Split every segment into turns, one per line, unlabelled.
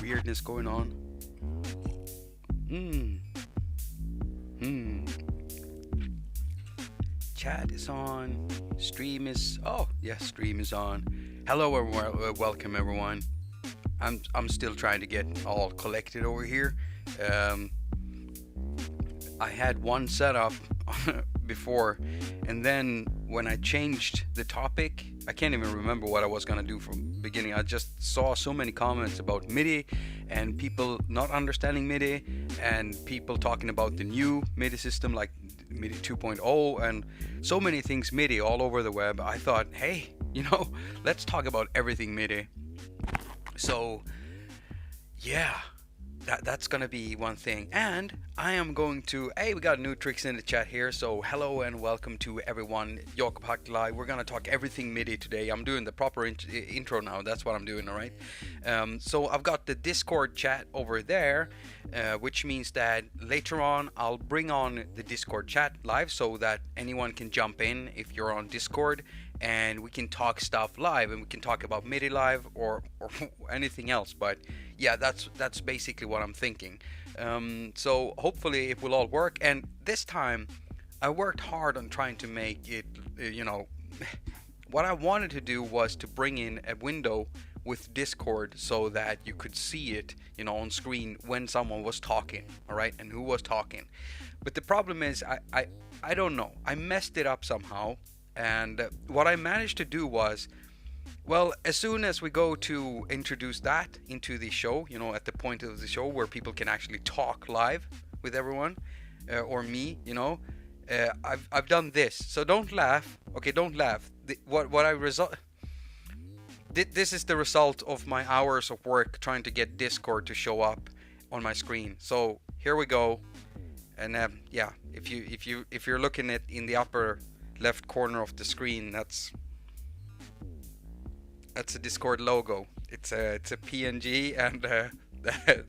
weirdness going on. Hmm. Hmm. Chat is on. Stream is. Oh, yes, stream is on. Hello, everyone. Welcome, everyone. I'm still trying to get all collected over here. Um, I had one setup before, and then when I changed the topic, I can't even remember what I was gonna do from the beginning. I just saw so many comments about MIDI and people not understanding MIDI and people talking about the new MIDI system like MIDI 2.0 and so many things MIDI all over the web. I thought, hey, let's talk about everything MIDI. So yeah, that's gonna be one thing. And I am going to, hey, we got new tricks in the chat here, so hello and welcome to everyone. Jakob Live. We're gonna talk everything MIDI today. I'm doing the proper intro now. That's what I'm doing. All right. So I've got the Discord chat over there, which means that later on I'll bring on the Discord chat live so that anyone can jump in if you're on Discord, and we can talk stuff live, and we can talk about MIDI live or anything else. But yeah, that's basically what I'm thinking. So hopefully it will all work. And this time I worked hard on trying to make it, what I wanted to do was to bring in a window with Discord so that you could see it, on screen when someone was talking, all right, and who was talking. But the problem is I don't know. I messed it up somehow. And what I managed to do was, well, as soon as we go to introduce that into the show, at the point of the show where people can actually talk live with everyone, or me, I've done this. So don't laugh. Okay, don't laugh. This is the result of my hours of work trying to get Discord to show up on my screen. So here we go. And yeah, if you're looking at in the upper left corner of the screen, that's a Discord logo. It's a PNG, and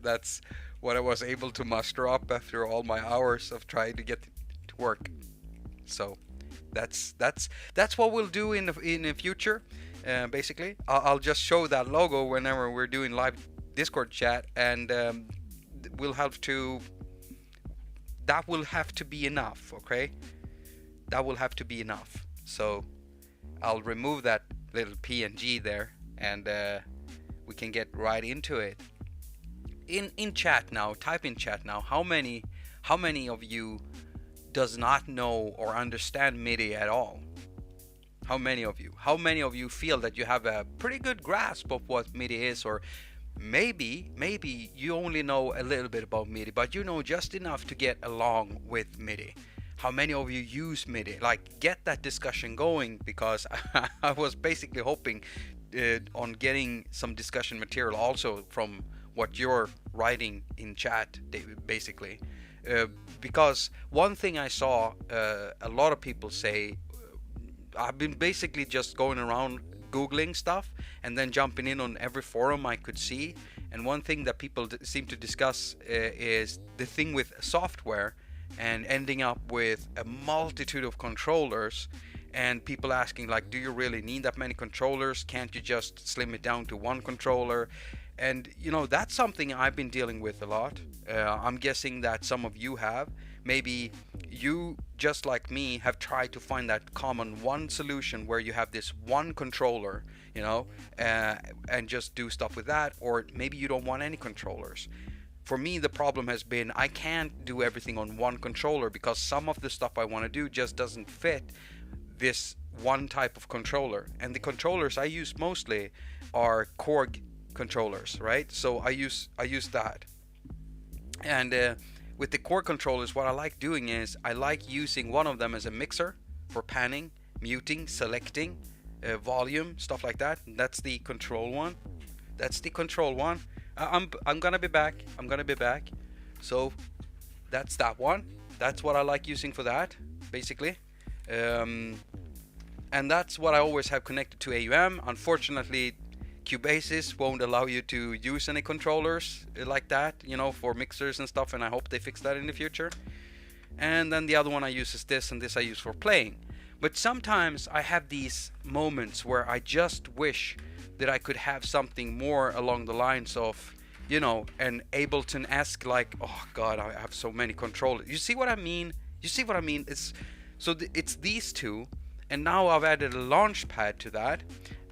that's what I was able to muster up after all my hours of trying to get it to work. So that's what we'll do in the future. Basically, I'll just show that logo whenever we're doing live Discord chat, and we'll have to. That will have to be enough, okay? That will have to be enough. So I'll remove that little PNG there, and we can get right into it. In chat now, type in chat now. How many of you does not know or understand MIDI at all? How many of you? How many of you feel that you have a pretty good grasp of what MIDI is, or maybe you only know a little bit about MIDI, but you know just enough to get along with MIDI? How many of you use MIDI? Like, get that discussion going, because I was basically hoping on getting some discussion material also from what you're writing in chat, basically. Because one thing I saw a lot of people say, I've been basically just going around Googling stuff and then jumping in on every forum I could see. And one thing that people seem to discuss is the thing with software, and ending up with a multitude of controllers, and people asking like, do you really need that many controllers? Can't you just slim it down to one controller? And that's something I've been dealing with a lot. I'm guessing that some of you have. Maybe you, just like me, have tried to find that common one solution where you have this one controller, and just do stuff with that. Or maybe you don't want any controllers. For me, the problem has been I can't do everything on one controller, because some of the stuff I want to do just doesn't fit this one type of controller. And the controllers I use mostly are Korg controllers, right? So I use that. And with the Korg controllers, what I like doing is I like using one of them as a mixer for panning, muting, selecting, volume, stuff like that. That's the control one. I'm gonna be back. So that's that one. That's what I like using for that, basically. And that's what I always have connected to AUM. Unfortunately, Cubasis won't allow you to use any controllers like that, for mixers and stuff, and I hope they fix that in the future. And then the other one I use is this, and this I use for playing. But sometimes I have these moments where I just wish that I could have something more along the lines of you know, an Ableton-esque, like, oh god, I have so many controllers. You see what I mean? You see what I mean? It's so it's these two, and now I've added a launch pad to that,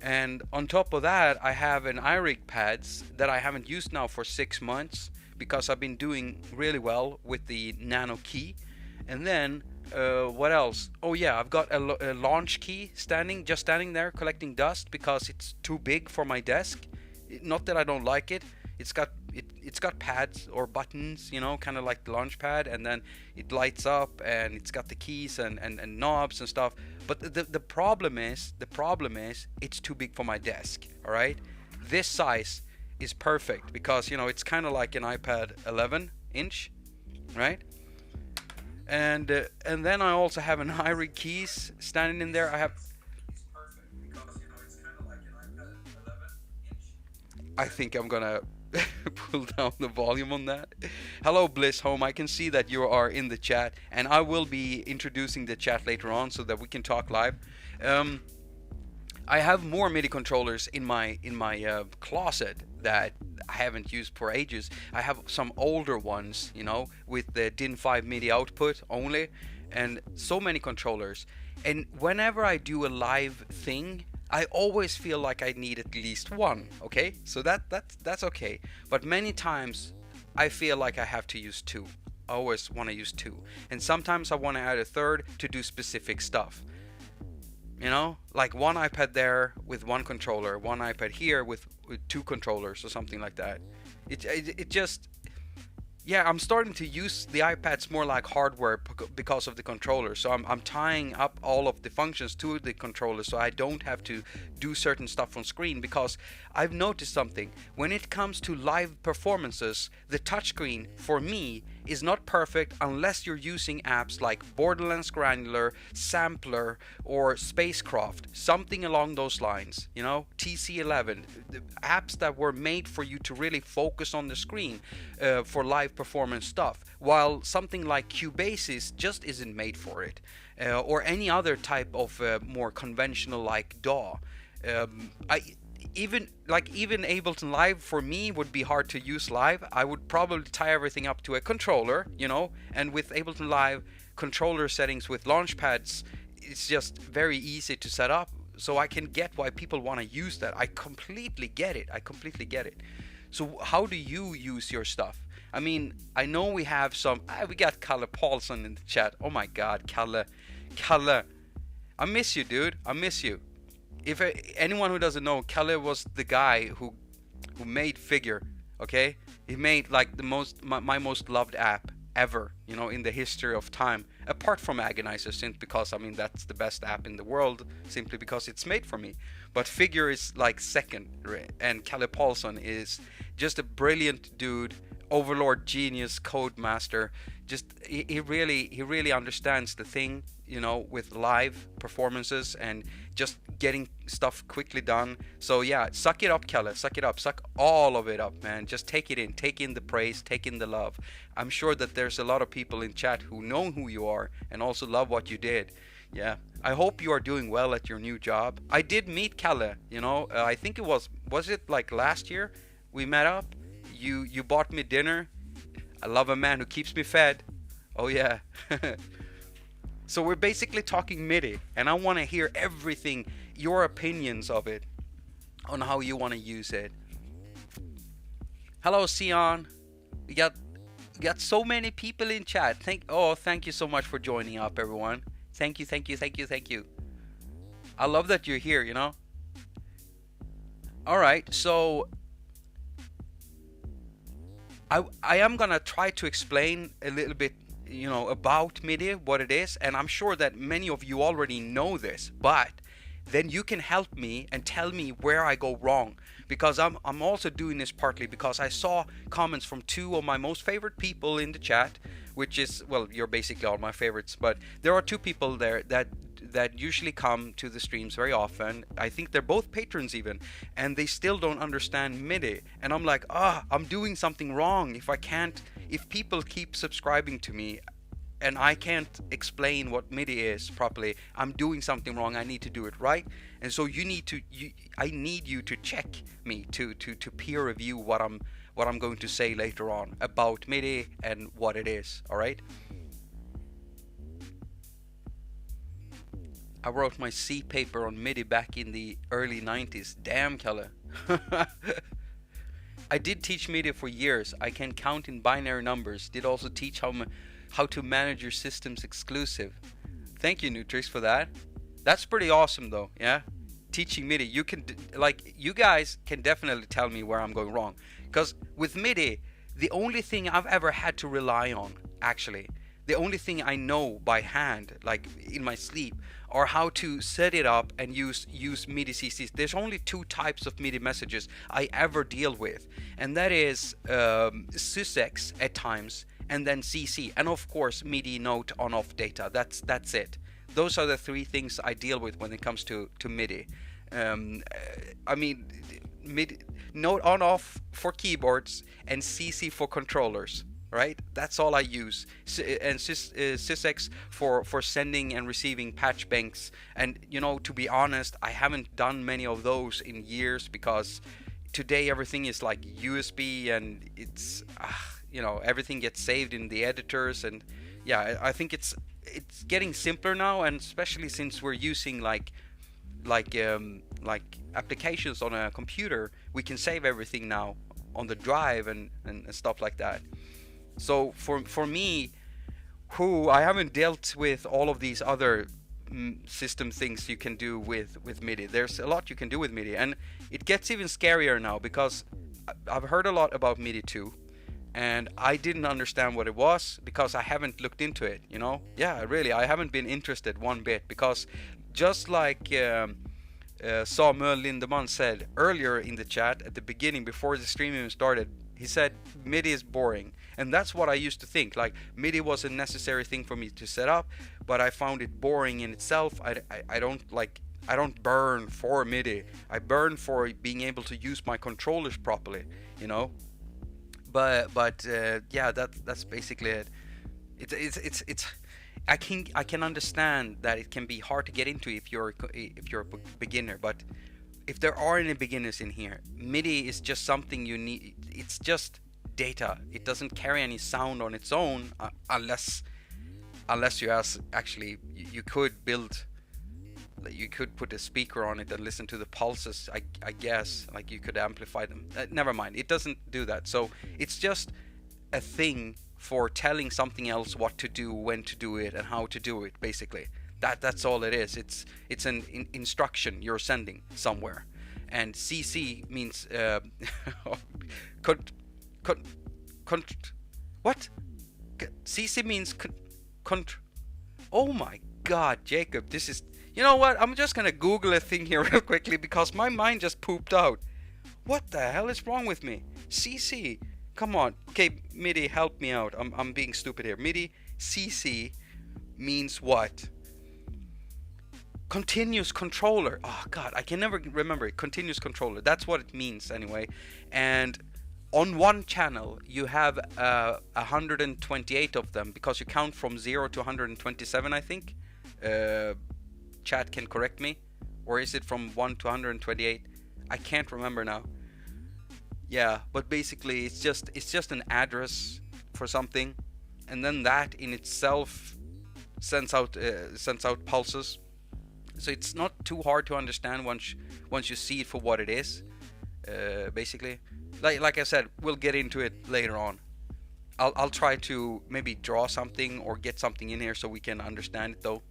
and on top of that, I have an iRig pads that I haven't used now for 6 months because I've been doing really well with the nano key. And then what else? Oh yeah, I've got a launch key just standing there collecting dust because it's too big for my desk. Not that I don't like it. It's got pads or buttons, you know, kind of like the launch pad, and then it lights up, and it's got the keys and knobs and stuff. But the problem is it's too big for my desk. All right, this size is perfect because, you know, it's kind of like an iPad 11-inch, right? And then I also have an iRig keys standing in there. I have. I think I'm gonna pull down the volume on that. Hello, Bliss Home. I can see that you are in the chat, and I will be introducing the chat later on so that we can talk live. I have more MIDI controllers in my closet that I haven't used for ages. I have some older ones, you know, with the DIN 5 MIDI output only, and so many controllers. And whenever I do a live thing, I always feel like I need at least one. Okay, so that's okay. But many times I feel like I have to use two. I always want to use two, and sometimes I want to add a third to do specific stuff. You know, like one iPad there with one controller, one iPad here with two controllers or something like that. It just, yeah, I'm starting to use the iPads more like hardware because of the controller. So I'm tying up all of the functions to the controller so I don't have to do certain stuff on screen, because I've noticed something. When it comes to live performances, the touchscreen for me is not perfect unless you're using apps like Borderlands Granular, Sampler, or Spacecraft, something along those lines, you know, TC11, the apps that were made for you to really focus on the screen for live performance stuff, while something like Cubase just isn't made for it, or any other type of more conventional like DAW. Even Ableton Live for me would be hard to use live. I would probably tie everything up to a controller, you know, and with Ableton Live controller settings with launch pads, it's just very easy to set up. So I can get why people want to use that. I completely get it. So how do you use your stuff? I mean, I know we have some. We got Kalle Paulson in the chat. Oh my God, Kalle, I miss you, dude. I miss you. If anyone who doesn't know, Kalle was the guy who made Figure. Okay, he made like my most loved app ever, you know, in the history of time, apart from Agonizer, simply because I mean that's the best app in the world, simply because it's made for me. But Figure is like second, and Kalle Paulson is just a brilliant dude, overlord, genius, code master. Just he really understands the thing, you know, with live performances and just getting stuff quickly done. So yeah, suck it up, Kalle. Suck it up. Suck all of it up, man. Just take it in. Take in the praise. Take in the love. I'm sure that there's a lot of people in chat who know who you are and also love what you did. Yeah. I hope you are doing well at your new job. I did meet Kalle, you know. I think it was it like last year we met up? You bought me dinner. I love a man who keeps me fed. Oh yeah. So we're basically talking MIDI, and I want to hear everything, your opinions of it, on how you want to use it. Hello, Sion. We got so many people in chat. Thank you so much for joining up, everyone. Thank you. I love that you're here, you know. All right, so I am gonna try to explain a little bit, you know, about MIDI, what it is, and I'm sure that many of you already know this, but then you can help me and tell me where I go wrong, because I'm also doing this partly because I saw comments from two of my most favorite people in the chat, which is, well, you're basically all my favorites, but there are two people there that usually come to the streams very often. I think they're both patrons even, and they still don't understand MIDI, and I'm like, I'm doing something wrong if people keep subscribing to me and I can't explain what MIDI is properly, I'm doing something wrong. I need to do it right. And so I need you to check me, to peer review what I'm going to say later on about MIDI and what it is. All right. I wrote my C paper on MIDI back in the early 90s. Damn, Kalle. I did teach MIDI for years. I can count in binary numbers. Did also teach how to manage your system's exclusive. Thank you, Nutrix, for that. That's pretty awesome, though. Yeah, teaching MIDI. You guys can definitely tell me where I'm going wrong. Because with MIDI, the only thing I've ever had to rely on, actually, the only thing I know by hand, like in my sleep, are how to set it up and use MIDI CCs. There's only two types of MIDI messages I ever deal with, and that is sysx at times, and then CC, and of course MIDI note on-off data. That's it. Those are the three things I deal with when it comes to MIDI. I mean, MIDI note on-off for keyboards and CC for controllers. Right, that's all I use, and sysx for sending and receiving patch banks. And to be honest, I haven't done many of those in years, because today everything is like USB, and it's everything gets saved in the editors. And yeah, I think it's getting simpler now, and especially since we're using like applications on a computer, we can save everything now on the drive and stuff like that. So for me, who I haven't dealt with all of these other system things you can do with MIDI. There's a lot you can do with MIDI, and it gets even scarier now, because I've heard a lot about MIDI too, and I didn't understand what it was because I haven't looked into it. Yeah, really, I haven't been interested one bit, because just like Samuel Lindemann said earlier in the chat at the beginning, before the stream even started, he said MIDI is boring. And that's what I used to think. Like, MIDI was a necessary thing for me to set up, but I found it boring in itself. I don't burn for MIDI. I burn for being able to use my controllers properly, But yeah, that's basically it. It's I can understand that it can be hard to get into if you're a beginner, but if there are any beginners in here, MIDI is just something you need. It's just data. It doesn't carry any sound on its own, unless you actually you could put a speaker on it and listen to the pulses. I guess, like, you could amplify them. Never mind, it doesn't do that. So it's just a thing for telling something else what to do, when to do it, and how to do it. Basically, that's all it is. It's an instruction you're sending somewhere. And CC means what? CC means oh my god, Jacob, this is, you know what, I'm just gonna Google a thing here real quickly, because my mind just pooped out. What the hell is wrong with me? CC, come on. Okay, MIDI, help me out. I'm being stupid here. MIDI CC means what? Continuous controller. Oh god, I can never remember it. Continuous controller, that's what it means anyway. And on one channel you have 128 of them, because you count from 0 to 127, I think. Chat can correct me. Or is it from 1 to 128? I can't remember now. Yeah, but basically it's just an address for something, and then that in itself sends out pulses. So it's not too hard to understand once you see it for what it is. Basically, like I said, we'll get into it later on. I'll try to maybe draw something or get something in here so we can understand it, though.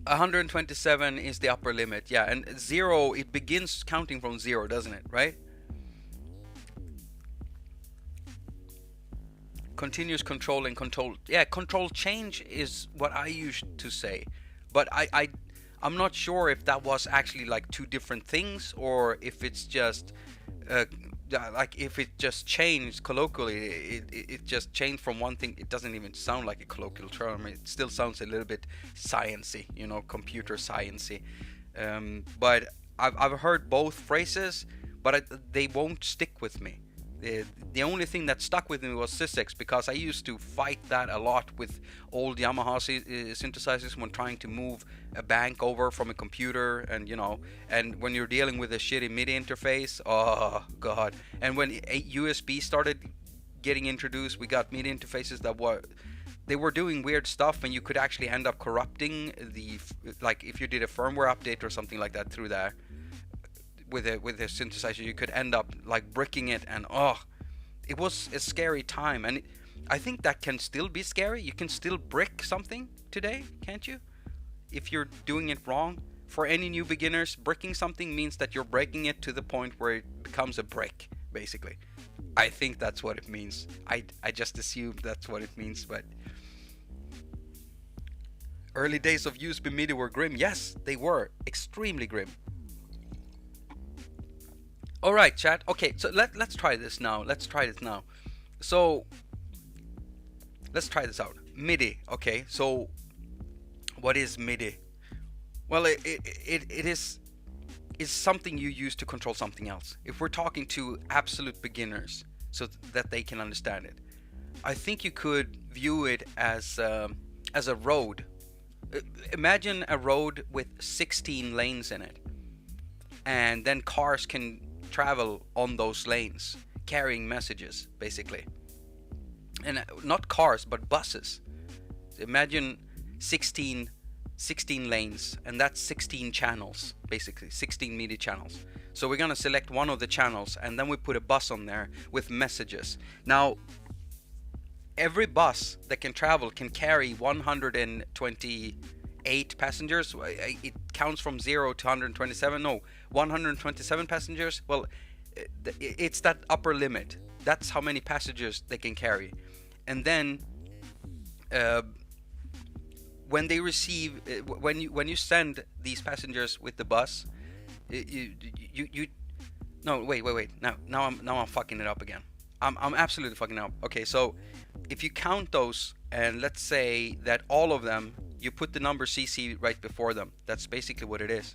127 is the upper limit, yeah, and 0, it begins counting from 0, doesn't it, right? Continuous control and control, yeah, control change is what I used to say, but I'm not sure if that was actually like two different things, or if it's just like if it just changed colloquially. It just changed from one thing. It doesn't even sound like a colloquial term. It still sounds a little bit sciencey, computer sciencey. But I've heard both phrases, but they won't stick with me. The only thing that stuck with me was SysX, because I used to fight that a lot with old Yamaha synthesizers when trying to move a bank over from a computer, and and when you're dealing with a shitty MIDI interface, oh god. And when USB started getting introduced, we got MIDI interfaces that they were doing weird stuff, and you could actually end up corrupting like if you did a firmware update or something like that through that with a synthesizer, you could end up like bricking it, and it was a scary time. And I think that can still be scary. You can still brick something today, can't you? If you're doing it wrong. For any new beginners, bricking something means that you're breaking it to the point where it becomes a brick, basically. I think that's what it means. I just assumed that's what it means, but early days of USB MIDI were grim. Yes, they were extremely grim. All right, chat. Okay, so let's try this now. So let's try this out. MIDI. Okay, so what is MIDI? Well, it is something you use to control something else. If we're talking to absolute beginners, so that they can understand it, I think you could view it as a road. Imagine a road with 16 lanes in it, and then cars can travel on those lanes carrying messages, basically. And not cars, but buses. Imagine 16 lanes, and that's 16 channels, basically 16 MIDI channels. So we're gonna select one of the channels, and then we put a bus on there with messages. Now every bus that can travel can carry 128 passengers. It counts from 0 to 127. No, 127 passengers. Well, it's that upper limit. That's how many passengers they can carry. And then when they receive, when you send these passengers with the bus, no, wait. Now I'm fucking it up again. I'm absolutely fucking it up. Okay, so if you count those, and let's say that all of them, you put the number CC right before them. That's basically what it is.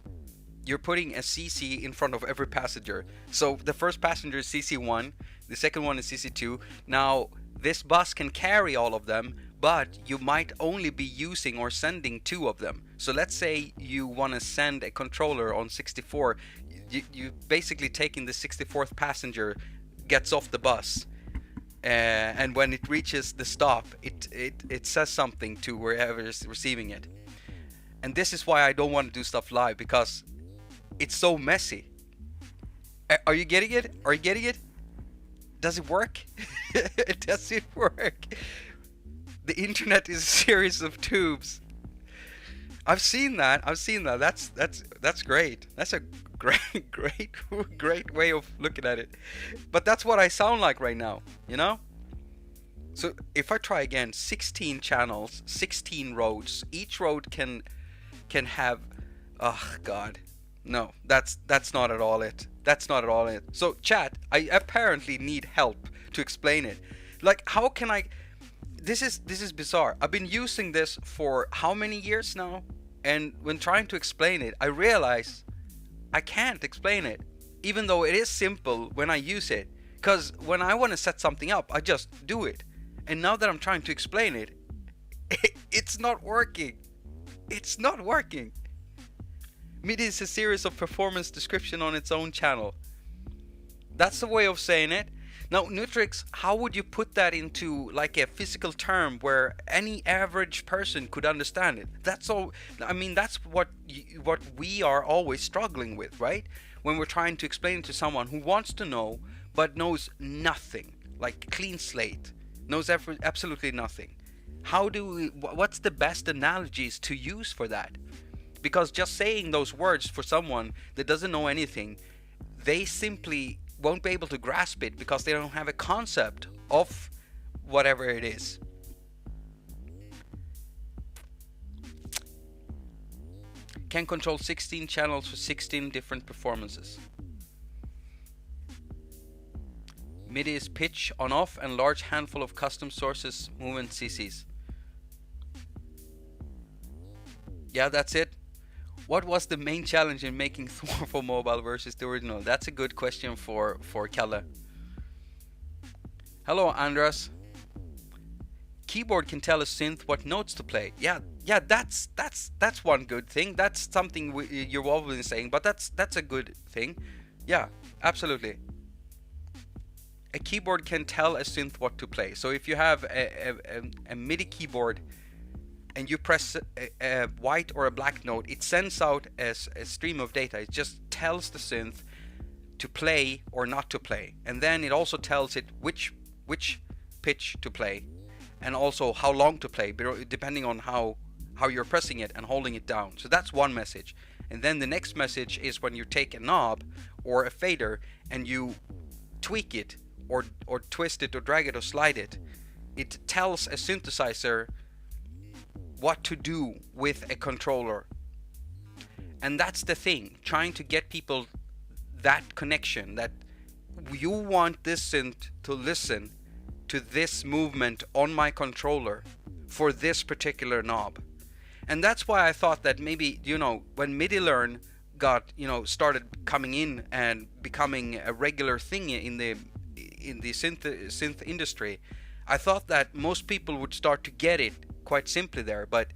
You're putting a CC in front of every passenger. So the first passenger is CC1, the second one is CC2. Now this bus can carry all of them, but you might only be using or sending 2 of them. So let's say you want to send a controller on 64. You basically taking the 64th passenger gets off the bus, and when it reaches the stop, it says something to wherever is receiving it. And this is why I don't want to do stuff live, because it's so messy. Are you getting it? Does it work? Does it work? The internet is a series of tubes. I've seen that. That's great. That's a great way of looking at it. But that's what I sound like right now, So if I try again, 16 channels, 16 roads. Each road can have, oh god. No, that's not at all it. So chat, I apparently need help to explain it. Like, how can I? This is bizarre. I've been using this for how many years now? And when trying to explain it, I realize I can't explain it, even though it is simple when I use it. Because when I want to set something up, I just do it. And now that I'm trying to explain it, it's not working. MIDI is a series of performance description on its own channel. That's the way of saying it. Now, Nutrix, how would you put that into like a physical term where any average person could understand it? That's all. I mean, that's what we are always struggling with, right? When we're trying to explain it to someone who wants to know but knows nothing, like clean slate, knows absolutely nothing. What's the best analogies to use for that? Because just saying those words for someone that doesn't know anything, they simply won't be able to grasp it because they don't have a concept of whatever it is. Can control 16 channels for 16 different performances. MIDI is pitch on off and large handful of custom sources, movement CCs. Yeah, that's it. What was the main challenge in making Thor for mobile versus the original? That's a good question for Kalle. Hello, Andras. Keyboard can tell a synth what notes to play. Yeah, that's one good thing. That's something you've always been saying, but that's a good thing. Yeah, absolutely. A keyboard can tell a synth what to play. So if you have a MIDI keyboard and you press a white or a black note, it sends out a stream of data. It just tells the synth to play or not to play, and then it also tells it which pitch to play, and also how long to play, depending on how you're pressing it and holding it down. So that's one message. And then the next message is when you take a knob or a fader and you tweak it or twist it or drag it or slide it, it tells a synthesizer what to do with a controller. And that's the thing, trying to get people that connection, that you want this synth to listen to this movement on my controller for this particular knob. And that's why I thought that maybe, when MIDI Learn got, started coming in and becoming a regular thing in the synth industry, I thought that most people would start to get it quite simply there. But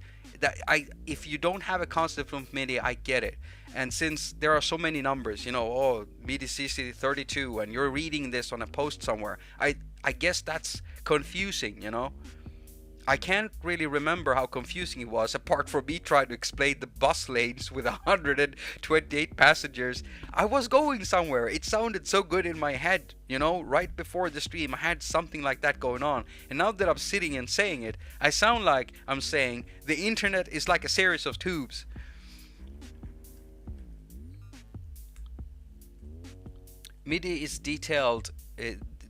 if you don't have a concept of MIDI, I get it. And since there are so many numbers, MIDI CC 32, and you're reading this on a post somewhere, I guess that's confusing, I can't really remember how confusing it was, apart from me trying to explain the bus lanes with 128 passengers. I was going somewhere. It sounded so good in my head, right before the stream. I had something like that going on. And now that I'm sitting and saying it, I sound like I'm saying the internet is like a series of tubes. MIDI is detailed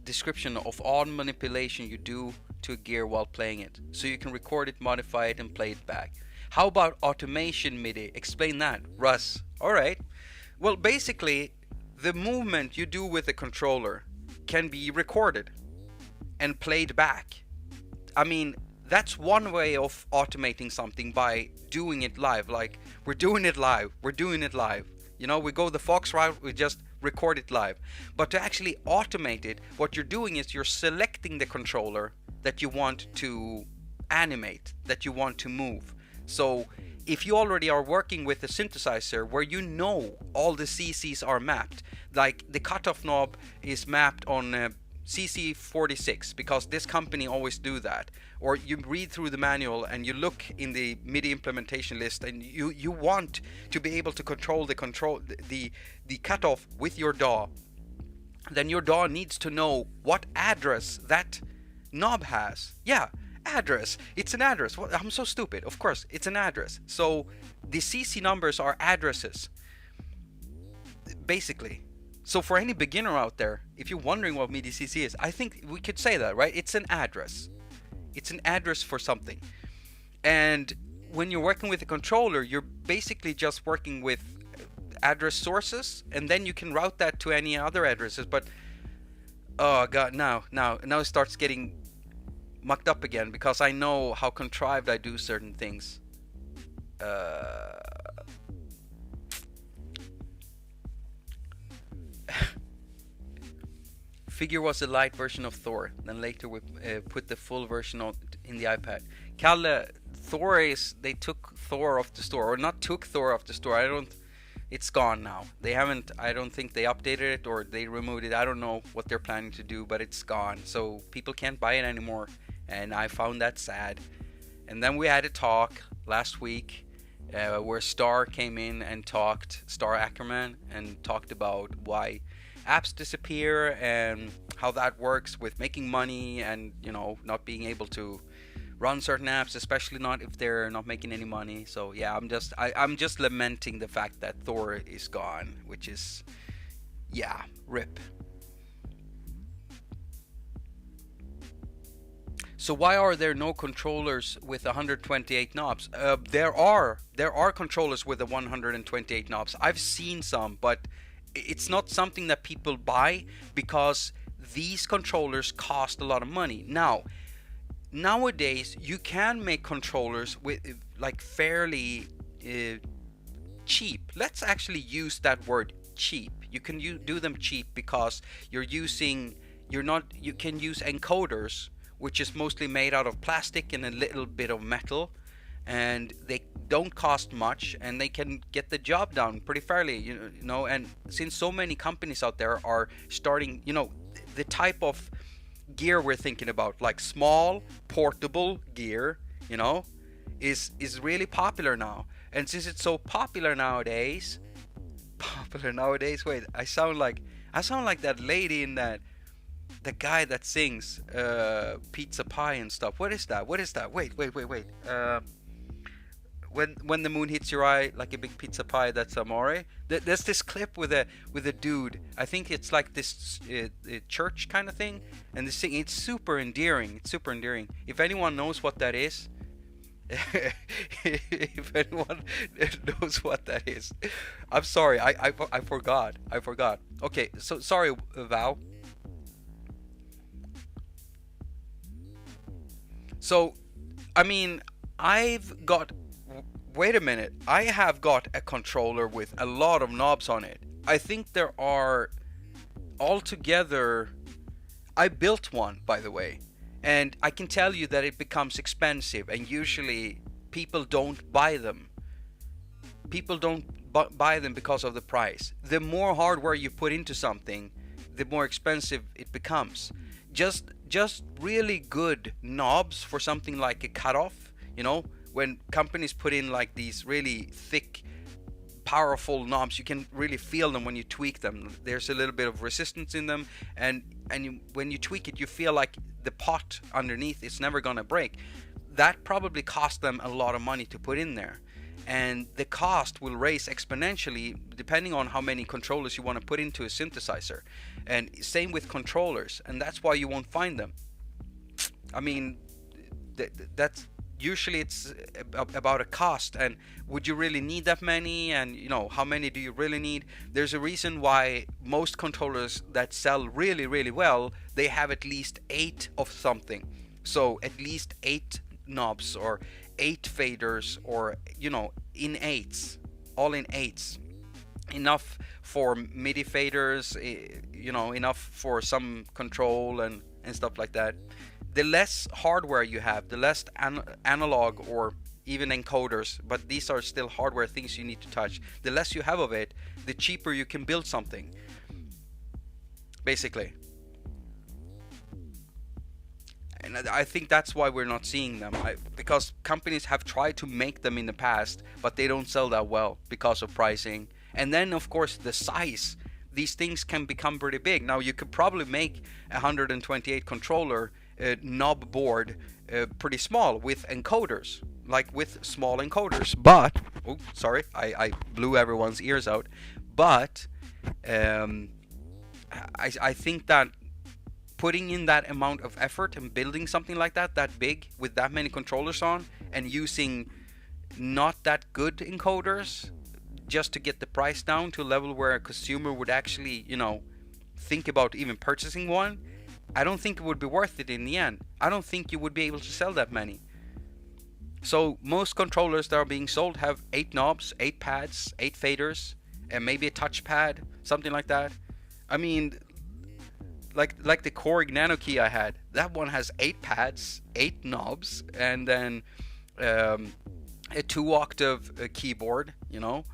description of all manipulation you do to a gear while playing it, so you can record it, modify it, and play it back. How about automation MIDI? Explain that, Russ. Alright. Well, basically, the movement you do with the controller can be recorded and played back. I mean, that's one way of automating something, by doing it live. Like, we're doing it live. We go the Fox route, we just record it live. But to actually automate it, what you're doing is you're selecting the controller that you want to animate, that you want to move. So if you already are working with a synthesizer where all the CCs are mapped, like the cutoff knob is mapped on CC 46, because this company always do that, or you read through the manual and you look in the MIDI implementation list and you want to be able to control the cutoff with your DAW, then your DAW needs to know what address that knob has. Yeah, address. It's an address. What? I'm so stupid. Of course, it's an address. So the CC numbers are addresses, basically. So for any beginner out there, if you're wondering what MIDI CC is, I think we could say that, right? It's an address. It's an address for something. And when you're working with a controller, you're basically just working with address sources, and then you can route that to any other addresses. But oh god, now it starts getting mucked up again, because I know how contrived I do certain things. Figure was a light version of Thor. Then later we put the full version in the iPad. Kalle, they took Thor off the store, or not took Thor off the store. It's gone now. I don't think they updated it or they removed it. I don't know what they're planning to do, but it's gone. So people can't buy it anymore. And I found that sad. And then we had a talk last week where Star came in and Star Ackerman, and talked about why apps disappear and how that works with making money and not being able to run certain apps, especially not if they're not making any money. So yeah, I'm just lamenting the fact that Thor is gone, which is, yeah, rip. So why are there no controllers with 128 knobs? There are controllers with the 128 knobs. I've seen some, but it's not something that people buy, because these controllers cost a lot of money. Nowadays you can make controllers with like fairly cheap. Let's actually use that word, cheap. You can do them cheap because you're using you can use encoders, which is mostly made out of plastic and a little bit of metal, and they don't cost much, and they can get the job done pretty fairly, you know. And since so many companies out there are starting, you know, the type of gear we're thinking about, like small portable gear, you know, is really popular now. And since it's so popular nowadays, wait, I sound like that lady in that, the guy that sings Pizza Pie and stuff. What is that? Wait. When the moon hits your eye like a big pizza pie, that's amore. There's this clip with a dude. I think it's like this church kind of thing, and the singing. It's super endearing. If anyone knows what that is, if anyone knows what that is, I'm sorry. I forgot. Okay, so sorry, Val. So, I mean, wait a minute. I have got a controller with a lot of knobs on it. I think there are altogether... I built one, by the way. And I can tell you that it becomes expensive, and usually people don't buy them. People don't buy them because of the price. The more hardware you put into something, the more expensive it becomes. Just really good knobs for something like a cutoff, you know, when companies put in like these really thick, powerful knobs, you can really feel them when you tweak them. There's a little bit of resistance in them, and when you tweak it, you feel like the pot underneath is never gonna break. That probably cost them a lot of money to put in there, and the cost will raise exponentially depending on how many controllers you want to put into a synthesizer. And same with controllers, and that's why you won't find them. I mean, that's usually it's about a cost, and would you really need that many, and you know, how many do you really need? There's a reason why most controllers that sell really, really well, they have at least 8 of something. So at least 8 knobs or 8 faders, or you know, in 8s, all in 8s. Enough for MIDI faders, you know, enough for some control and stuff like that. The less hardware you have, the less analog or even encoders, but these are still hardware things you need to touch. The less you have of it, the cheaper you can build something, basically. And I think that's why we're not seeing them, because companies have tried to make them in the past, but they don't sell that well because of pricing. And then of course the size. These things can become pretty big. Now you could probably make a 128 controller knob board pretty small with encoders, like with small encoders. But, oh, sorry, I blew everyone's ears out. But I think that putting in that amount of effort and building something like that big with that many controllers on, and using not that good encoders just to get the price down to a level where a consumer would actually, you know, think about even purchasing one, I don't think it would be worth it in the end. I don't think you would be able to sell that many. So most controllers that are being sold have 8 knobs, 8 pads, 8 faders, and maybe a touchpad, something like that. I mean, like the Korg Nano Key I had, that one has 8 pads, 8 knobs, and then a 2-octave keyboard, you know,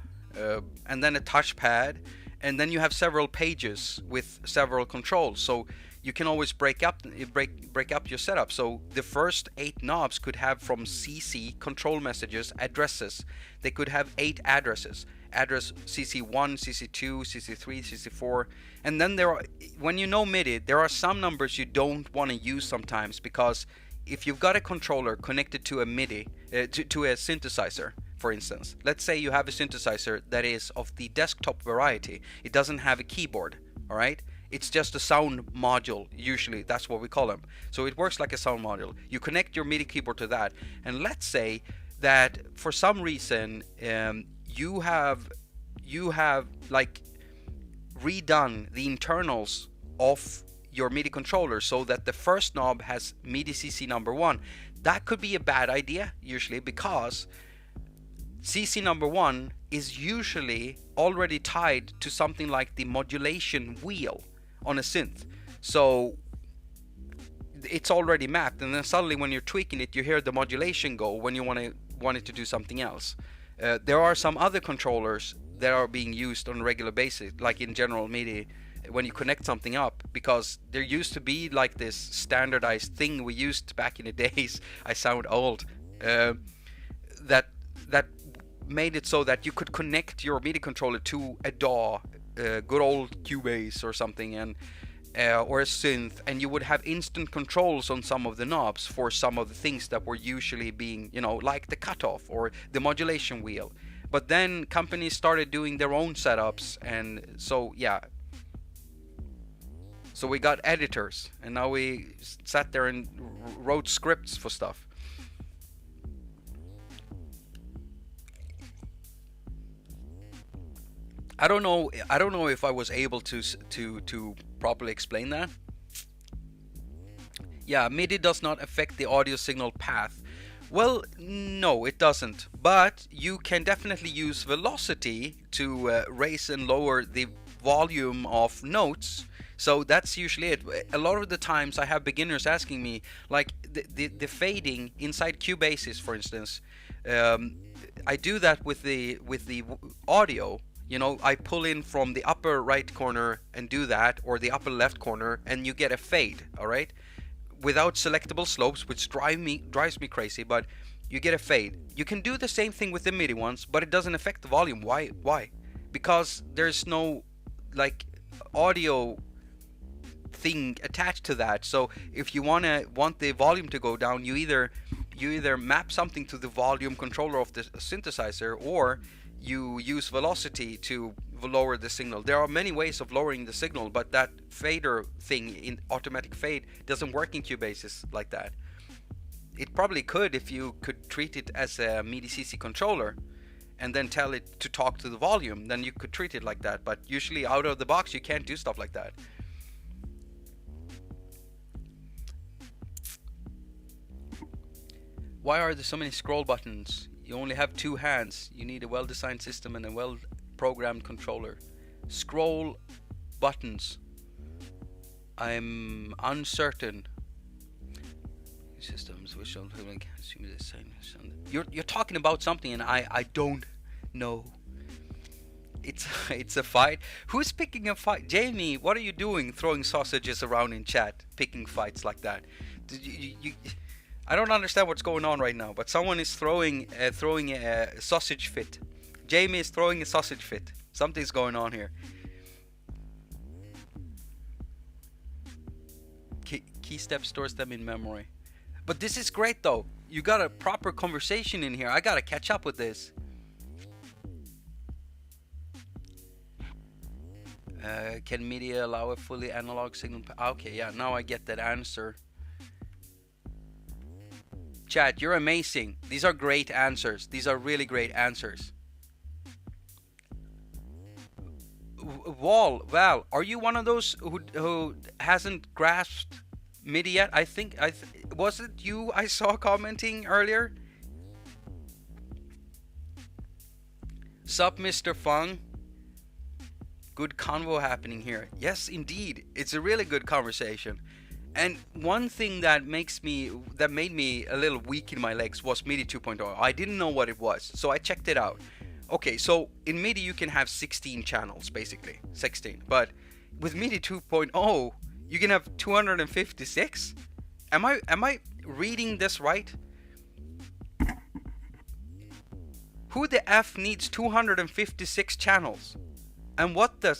and then a touchpad, and then you have several pages with several controls, so you can always break up your setup. So the first 8 knobs could have from CC, control messages, addresses. They could have 8 addresses. Address CC1, CC2, CC3, CC4, and then there are, when you know MIDI, there are some numbers you don't want to use sometimes, because if you've got a controller connected to a MIDI, to a synthesizer, for instance, let's say you have a synthesizer that is of the desktop variety, it doesn't have a keyboard, all right? It's just a sound module, usually that's what we call them. So it works like a sound module. You connect your MIDI keyboard to that, and let's say that for some reason you have like redone the internals of your MIDI controller so that the first knob has MIDI CC number 1. That could be a bad idea usually, because CC number 1 is usually already tied to something like the modulation wheel on a synth. So it's already mapped, and then suddenly when you're tweaking it, you hear the modulation go when you want it to do something else. There are some other controllers that are being used on a regular basis, like in general MIDI, when you connect something up, because there used to be like this standardized thing we used back in the days. I sound old. That made it so that you could connect your MIDI controller to a DAW, good old Cubase or something, and or a synth, and you would have instant controls on some of the knobs for some of the things that were usually being, like the cutoff or the modulation wheel. But then companies started doing their own setups, and so yeah. So we got editors, and now we sat there and wrote scripts for stuff. I don't know if I was able to properly explain that. Yeah, MIDI does not affect the audio signal path. Well, no, it doesn't. But you can definitely use velocity to raise and lower the volume of notes. So that's usually it. A lot of the times I have beginners asking me, like the fading inside Cubases, for instance. I do that with the audio. I pull in from the upper right corner and do that, or the upper left corner, and you get a fade, all right? Without selectable slopes, which drives me crazy, but you get a fade. You can do the same thing with the MIDI ones, but it doesn't affect the volume. Why? Because there's no like audio thing attached to that. So if you want the volume to go down, you either map something to the volume controller of the synthesizer, or you use velocity to lower the signal. There are many ways of lowering the signal, but that fader thing in automatic fade doesn't work in Cubases like that. It probably could if you could treat it as a MIDI CC controller and then tell it to talk to the volume, then you could treat it like that. But usually out of the box you can't do stuff like that. Why are there so many scroll buttons? You only have 2 hands. You need a well-designed system and a well-programmed controller. Scroll buttons. I'm uncertain. Systems which don't assume the same. You're talking about something, and I don't know. It's a fight. Who's picking a fight? Jamie, what are you doing? Throwing sausages around in chat, picking fights like that. I don't understand what's going on right now, but someone is throwing a sausage fit. Jamie is throwing a sausage fit. Something's going on here. Key step stores them in memory. But this is great though. You got a proper conversation in here. I gotta catch up with this. Can MIDI allow a fully analog signal? Okay, yeah, now I get that answer. Chat, you're amazing. These are great answers. These are really great answers. Val, are you one of those who hasn't grasped MIDI yet? I think was it you I saw commenting earlier? Sup, Mr. Fung? Good convo happening here. Yes, indeed. It's a really good conversation. And one thing that made me a little weak in my legs was MIDI 2.0. I didn't know what it was, so I checked it out. Okay, so in MIDI you can have 16 channels, basically 16. But with MIDI 2.0, you can have 256. Am I reading this right? Who the F needs 256 channels? And what the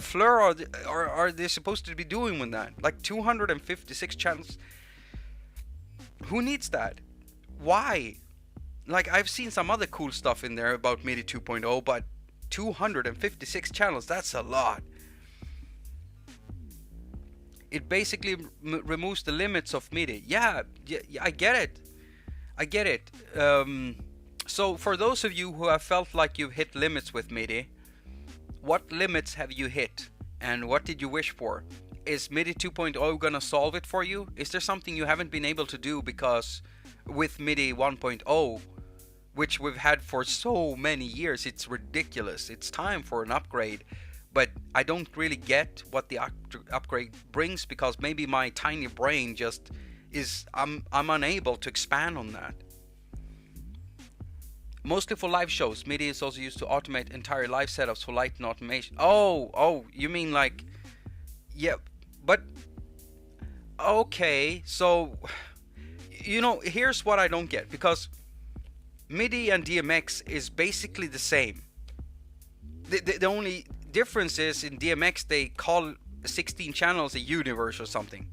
fleur are they supposed to be doing with that? Like 256 channels? Who needs that? Why? Like, I've seen some other cool stuff in there about MIDI 2.0, but 256 channels, that's a lot. It basically removes the limits of MIDI. Yeah, I get it. So for those of you who have felt like you've hit limits with MIDI, what limits have you hit, and what did you wish for? Is MIDI 2.0 gonna solve it for you? Is there something you haven't been able to do because with MIDI 1.0, which we've had for so many years, it's ridiculous. It's time for an upgrade. But I don't really get what the upgrade brings, because maybe my tiny brain just is, I'm unable to expand on that. Mostly for live shows. MIDI is also used to automate entire live setups for light and automation. Oh, you mean like, yeah, but okay, so here's what I don't get, because MIDI and DMX is basically the same. The only difference is in DMX they call 16 channels a universe or something.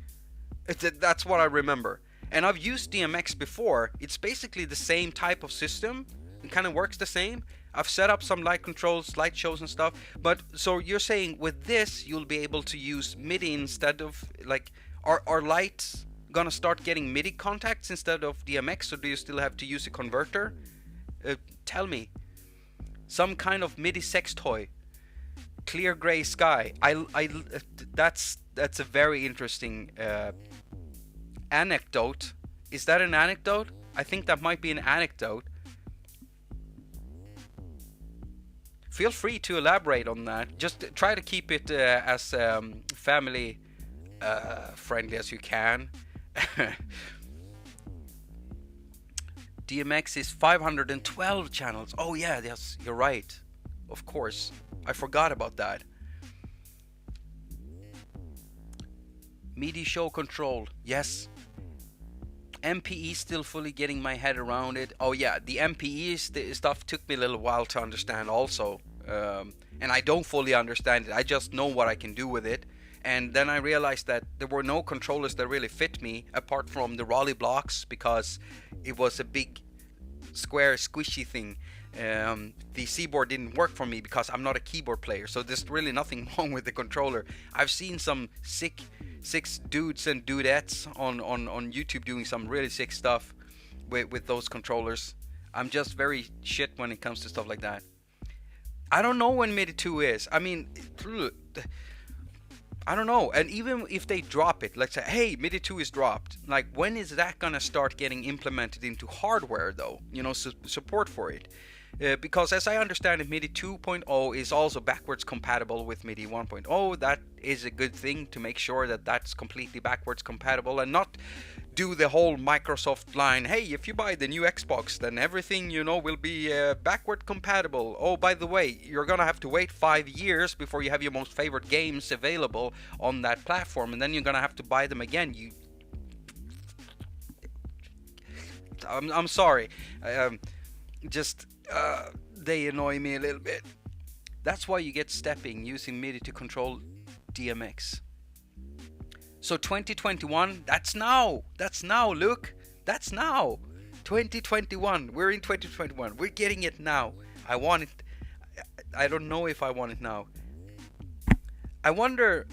That's what I remember. And I've used DMX before. It's basically the same type of system. It kind of works the same. I've set up some light controls, light shows and stuff. But so you're saying with this you'll be able to use MIDI instead of, like, are lights gonna start getting MIDI contacts instead of DMX, or do you still have to use a converter? Tell me. Some kind of MIDI sex toy. Clear gray sky. That's a very interesting anecdote. Is that an anecdote? I think that might be an anecdote. Feel free to elaborate on that. Just try to keep it as family friendly as you can. DMX is 512 channels. Oh yeah, yes, you're right. Of course. I forgot about that. MIDI show control. Yes. MPE, still fully getting my head around it. Oh yeah, the MPE stuff took me a little while to understand also. And I don't fully understand it. I just know what I can do with it. And then I realized that there were no controllers that really fit me apart from the Raleigh blocks, because it was a big square squishy thing. The keyboard didn't work for me because I'm not a keyboard player, so there's really nothing wrong with the controller. I've seen some sick dudes and dudettes on YouTube doing some really sick stuff with those controllers. I'm just very shit when it comes to stuff like that. I don't know when MIDI 2 is. I mean, I don't know. And even if they drop it, let's say, hey, MIDI 2 is dropped. Like, when is that gonna start getting implemented into hardware, though? Support for it. Because as I understand it, MIDI 2.0 is also backwards compatible with MIDI 1.0. That is a good thing, to make sure that that's completely backwards compatible, and not do the whole Microsoft line, hey, if you buy the new Xbox, then everything, will be backward compatible. Oh, by the way, you're gonna have to wait 5 years before you have your most favorite games available on that platform, and then you're gonna have to buy them again. I'm sorry. They annoy me a little bit. That's why you get stepping, using MIDI to control DMX. So 2021, that's now, look, that's now. 2021, we're in 2021, we're getting it now. I want it, I don't know if I want it now. I wonder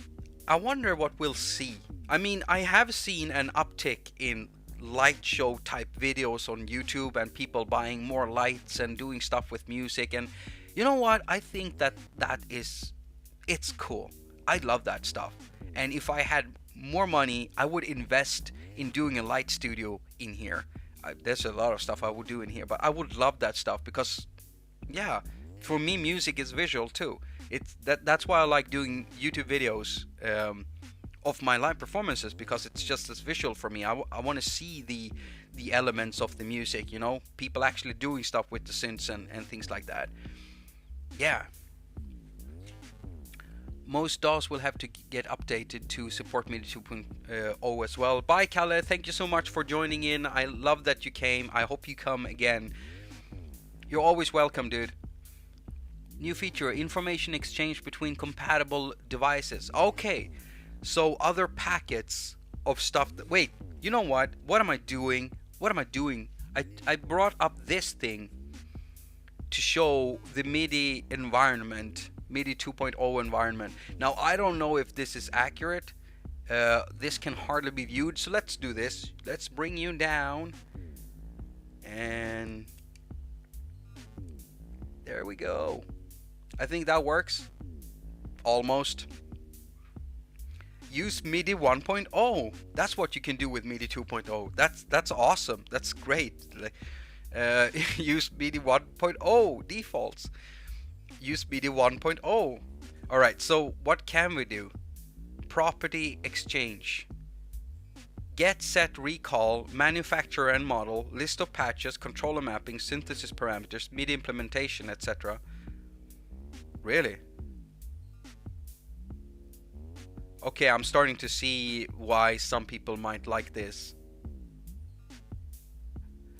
what we'll see. I mean, I have seen an uptick in light show type videos on YouTube, and people buying more lights and doing stuff with music, and you know what, I think it's cool. I love that stuff, and if I had more money, I would invest in doing a light studio in here. There's a lot of stuff I would do in here, but I would love that stuff, because yeah, for me music is visual too. That's why I like doing YouTube videos of my live performances, because it's just as visual for me. I want to see the elements of the music, people actually doing stuff with the synths and things like that. Yeah. Most DAWs will have to get updated to support MIDI 2.0 as well. Bye, Kalle. Thank you so much for joining in. I love that you came. I hope you come again. You're always welcome, dude. New feature, information exchange between compatible devices. Okay, so other packets of stuff wait, you know what? What am I doing? I brought up this thing to show the MIDI environment. MIDI 2.0 environment. Now, I don't know if this is accurate. This can hardly be viewed, so let's do this. Let's bring you down, and there we go. I think that works. Almost. Use MIDI 1.0. That's what you can do with MIDI 2.0. That's awesome. That's great. Use MIDI 1.0 defaults. Use MIDI 1.0. All right, so what can we do? Property exchange. Get, set, recall, manufacturer and model, list of patches, controller mapping, synthesis parameters, MIDI implementation, etc. Really? Okay, I'm starting to see why some people might like this.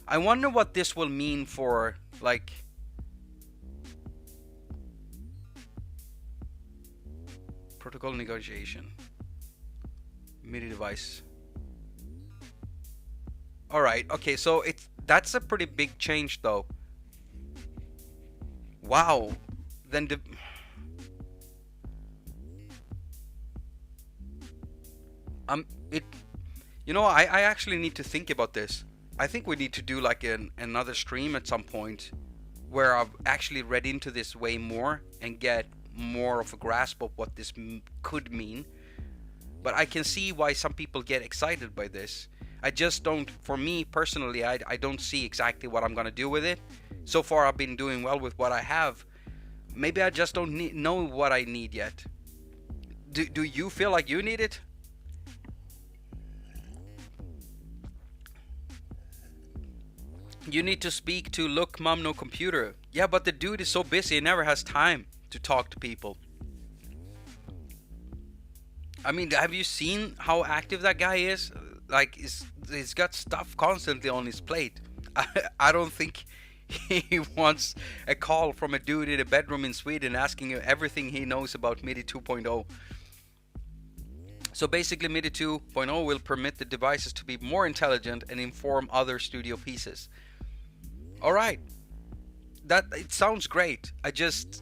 I wonder what this will mean for, like, protocol negotiation, MIDI device. All right, okay, so that's a pretty big change though. Wow. Then it, you know, I actually need to think about this. I think we need to do like another stream at some point where I've actually read into this way more and get more of a grasp of what this could mean. But I can see why some people get excited by this. I just don't, for me personally, I don't see exactly what I'm gonna do with it. So far I've been doing well with what I have. Maybe I just don't know what I need yet. Do you feel like you need it? You need to speak to Look Mom No Computer. Yeah, but the dude is so busy, he never has time to talk to people. I mean, have you seen how active that guy is? Like, he's got stuff constantly on his plate. I don't think he wants a call from a dude in a bedroom in Sweden asking him everything he knows about MIDI 2.0. So basically, MIDI 2.0 will permit the devices to be more intelligent and inform other studio pieces. All right, that it sounds great. I just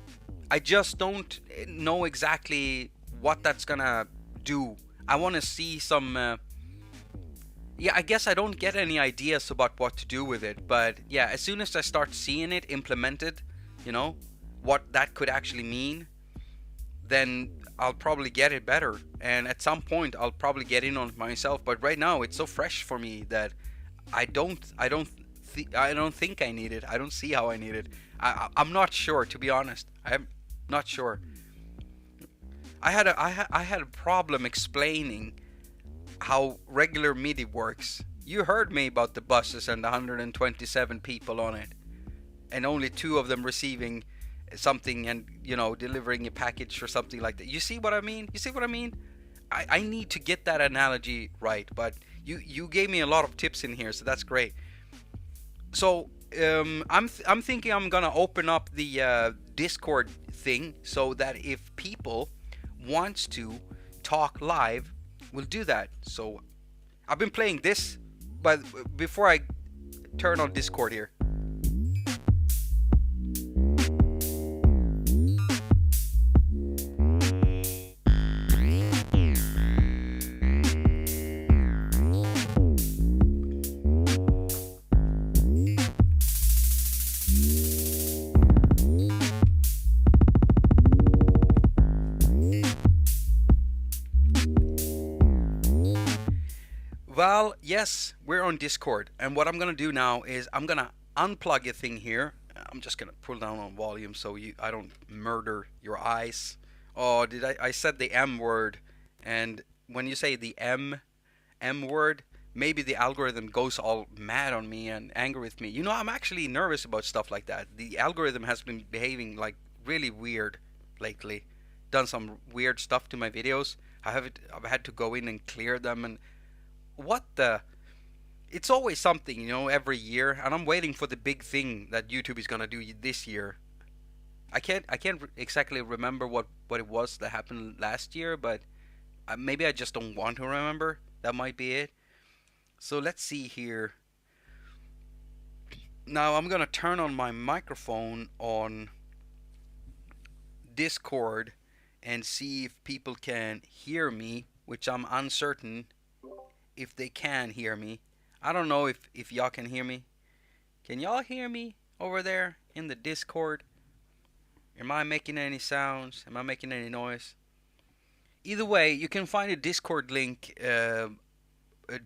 don't know exactly what that's gonna do. I want to see some. Yeah, I guess I don't get any ideas about what to do with it, but yeah, as soon as I start seeing it implemented, you know, what that could actually mean, then I'll probably get it better. And at some point, I'll probably get in on it myself. But right now, it's so fresh for me that I don't think I need it. I don't see how I need it. I'm not sure, to be honest. I'm not sure. I had a problem explaining how regular MIDI works. You heard me about the buses and the 127 people on it, and only 2 of them receiving something and, you know, delivering a package or something like that. You see what I mean? You see what I mean? I need to get that analogy right, but you gave me a lot of tips in here, so that's great. So I'm thinking I'm gonna open up the Discord thing so that if people wants to talk live, we'll do that. So I've been playing this, but before I turn on Discord here. Well, yes, we're on Discord, and what I'm gonna do now is I'm gonna unplug a thing here. I'm just gonna pull down on volume so I don't murder your eyes. Oh, I said the M word, and when you say the M word, maybe the algorithm goes all mad on me and angry with me. You know, I'm actually nervous about stuff like that. The algorithm has been behaving like really weird lately. Done some weird stuff to my videos. I've had to go in and clear them, and what the, it's always something, you know, every year, and I'm waiting for the big thing that YouTube is gonna do this year. I can't exactly remember what it was that happened last year, but maybe I just don't want to remember. That might be it. So let's see here. Now I'm gonna turn on my microphone on Discord and see if people can hear me, which I'm uncertain if they can hear me. I don't know if y'all can hear me. Can y'all hear me over there in the Discord? Am I making any sounds? Am I making any noise? Either way, you can find a Discord link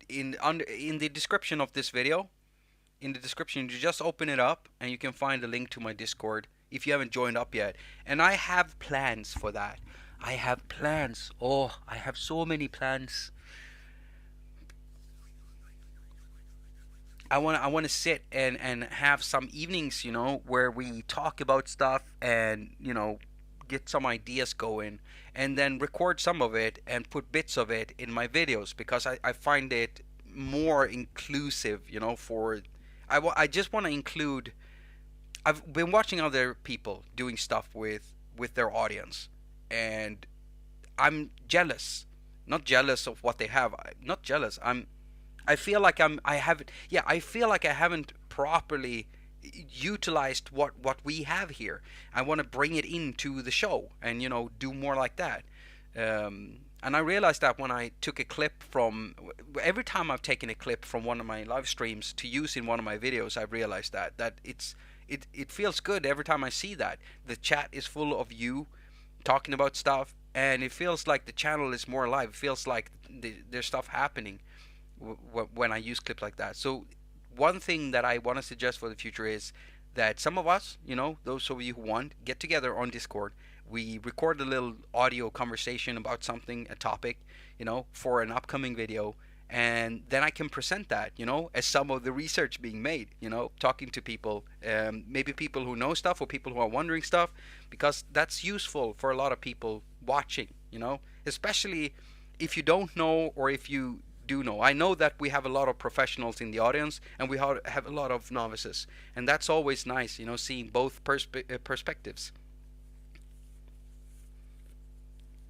in the description of this video. in the description. You just open it up and you can find a link to my Discord if you haven't joined up yet. And I have plans for that. I have plans. Oh, I have so many plans. I want to sit and have some evenings, where we talk about stuff and, get some ideas going, and then record some of it and put bits of it in my videos, because I find it more inclusive, for I just want to include. I've been watching other people doing stuff with their audience, and I'm jealous. Not jealous of what they have. Not jealous. I feel like I feel like I haven't properly utilized what we have here. I want to bring it into the show and do more like that. And I realized that when I took a clip from, every time I've taken a clip from one of my live streams to use in one of my videos, I've realized that it feels good every time I see that. The chat is full of you talking about stuff, and it feels like the channel is more alive. It feels like there's stuff happening when I use clips like that. So one thing that I want to suggest for the future is that some of us, those of you who want, get together on Discord. We record a little audio conversation about something, a topic, for an upcoming video, and then I can present that, as some of the research being made, talking to people, maybe people who know stuff or people who are wondering stuff, because that's useful for a lot of people watching, especially if you don't know or if you do know. I know that we have a lot of professionals in the audience, and we have a lot of novices, and that's always nice, seeing both perspectives.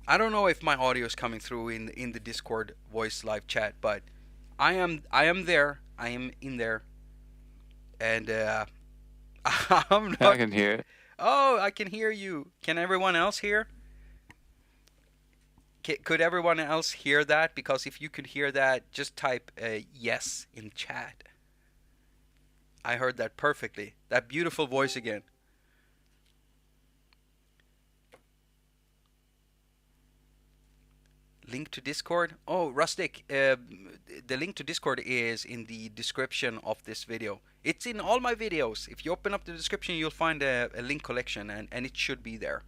I don't know if my audio is coming through in the Discord voice live chat, but I am there. I am in there, and I'm not.
I can hear it.
Oh, I can hear you. Can everyone else hear? Could everyone else hear that? Because if you could hear that, just type yes in chat. I heard that perfectly. That beautiful voice again. Link to Discord. Oh, Rustic, the link to Discord is in the description of this video. It's in all my videos. If you open up the description, you'll find a link collection, and it should be there.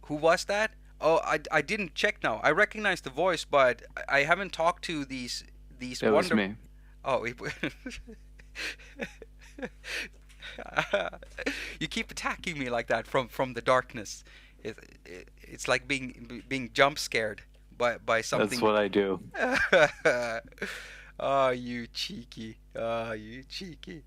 Who was that? Oh, I didn't check now. I recognize the voice, but I haven't talked to these
It was me.
Oh, you keep attacking me like that from the darkness. It's like being jump scared by something.
That's what I do.
Oh, you cheeky. Oh, you cheeky.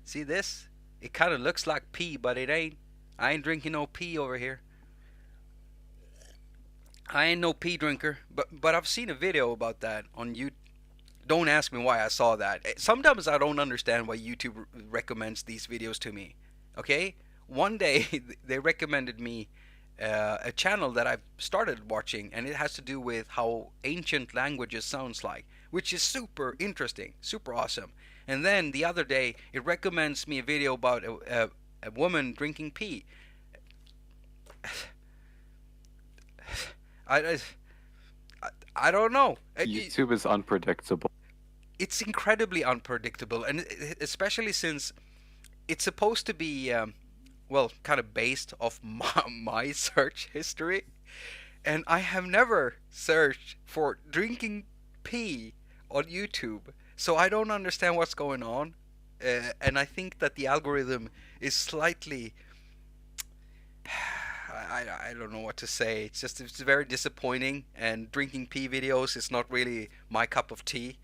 See this? It kind of looks like pee, but it ain't. I ain't drinking no pee over here. I ain't no pee drinker, but I've seen a video about that on YouTube. Don't ask me why I saw that. Sometimes I don't understand why YouTube recommends these videos to me. Okay? One day they recommended me a channel that I've started watching, and it has to do with how ancient languages sounds like, which is super interesting, super awesome. And then the other day it recommends me a video about a woman drinking pee. I don't know.
YouTube is unpredictable.
It's incredibly unpredictable, and especially since it's supposed to be, kind of based off my search history, and I have never searched for drinking pee on YouTube, so I don't understand what's going on, and I think that the algorithm is slightly. I don't know what to say. It's very disappointing, and drinking pee videos is not really my cup of tea.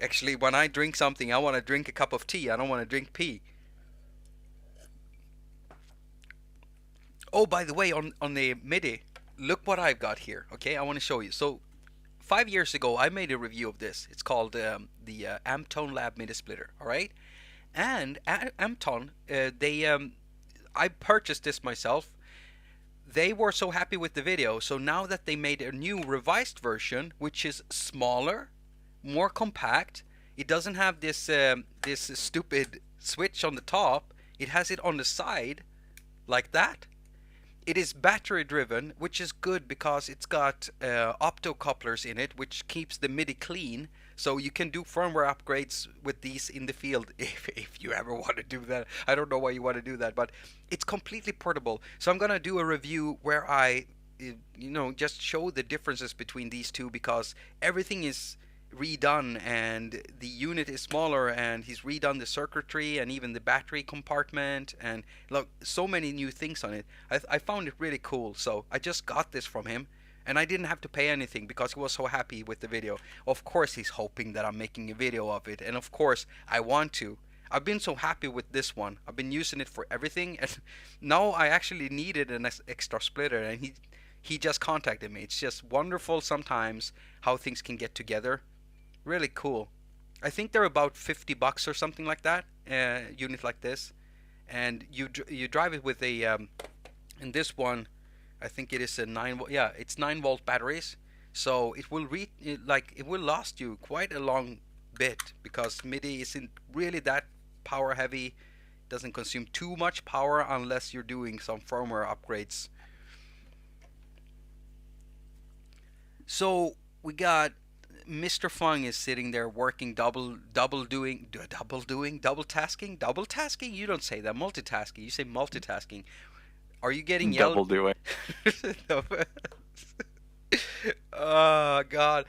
Actually, when I drink something, I want to drink a cup of tea. I don't want to drink pee. Oh, by the way, on the MIDI, look what I've got here. Okay, I want to show you. So, 5 years ago, I made a review of this. It's called the Amptone Lab MIDI Splitter. All right, and Amptone, I purchased this myself. They were so happy with the video, so now that they made a new revised version, which is smaller, more compact, it doesn't have this stupid switch on the top. It has it on the side, like that. It is battery driven, which is good because it's got opto couplers in it, which keeps the MIDI clean. So you can do firmware upgrades with these in the field if you ever want to do that. I don't know why you want to do that, but it's completely portable. So I'm gonna do a review where I, just show the differences between these two, because everything is redone and the unit is smaller, and he's redone the circuitry and even the battery compartment, and look, so many new things on it. I found it really cool, so I just got this from him, and I didn't have to pay anything because he was so happy with the video. Of course he's hoping that I'm making a video of it, and of course I want to. I've been so happy with this one. I've been using it for everything, and now I actually needed an extra splitter, and he just contacted me. It's just wonderful sometimes how things can get together. Really cool. I think they're about $50 or something like that, unit like this, and you drive it with a in this one, I think it is a 9 volt. Yeah, it's 9 volt batteries, so it will it will last you quite a long bit, because MIDI isn't really that power heavy. Doesn't consume too much power unless you're doing some firmware upgrades. So we got Mr. Fung is sitting there working double tasking. You don't say that. Multitasking. You say multitasking. Are you getting yelled?
Double doing.
No. Oh God.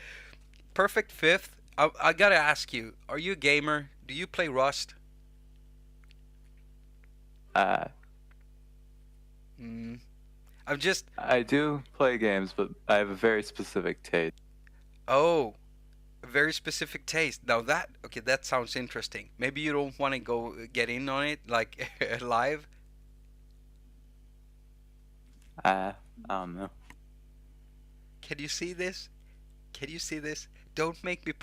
Perfect fifth. I gotta ask you. Are you a gamer? Do you play Rust?
I do play games, but I have a very specific taste.
Oh, a very specific taste. Now that sounds interesting. Maybe you don't want to go get in on it like live.
I don't know.
Can you see this? Can you see this? Don't make me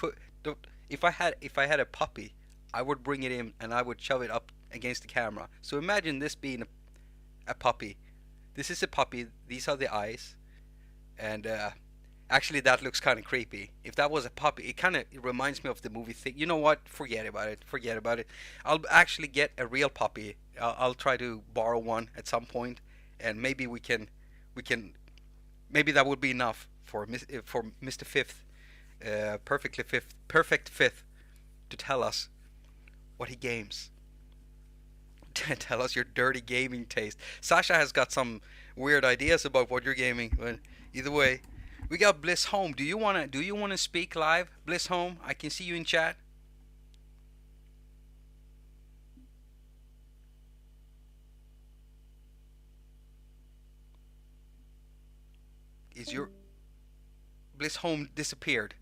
don't. If I had a puppy, I would bring it in and I would shove it up against the camera. So imagine this being a puppy. This is a puppy. These are the eyes, and actually that looks kind of creepy. If that was a puppy, it reminds me of the movie thing. You know what? Forget about it. Forget about it. I'll actually get a real puppy. I'll try to borrow one at some point, and maybe we can, maybe that would be enough for Mr. Fifth, perfect fifth, to tell us what he games. Tell us your dirty gaming taste. Sasha has got some weird ideas about what you're gaming, but either way, we got Bliss Home. Do you wanna speak live, Bliss Home? I can see you in chat. Is your Bliss Home disappeared?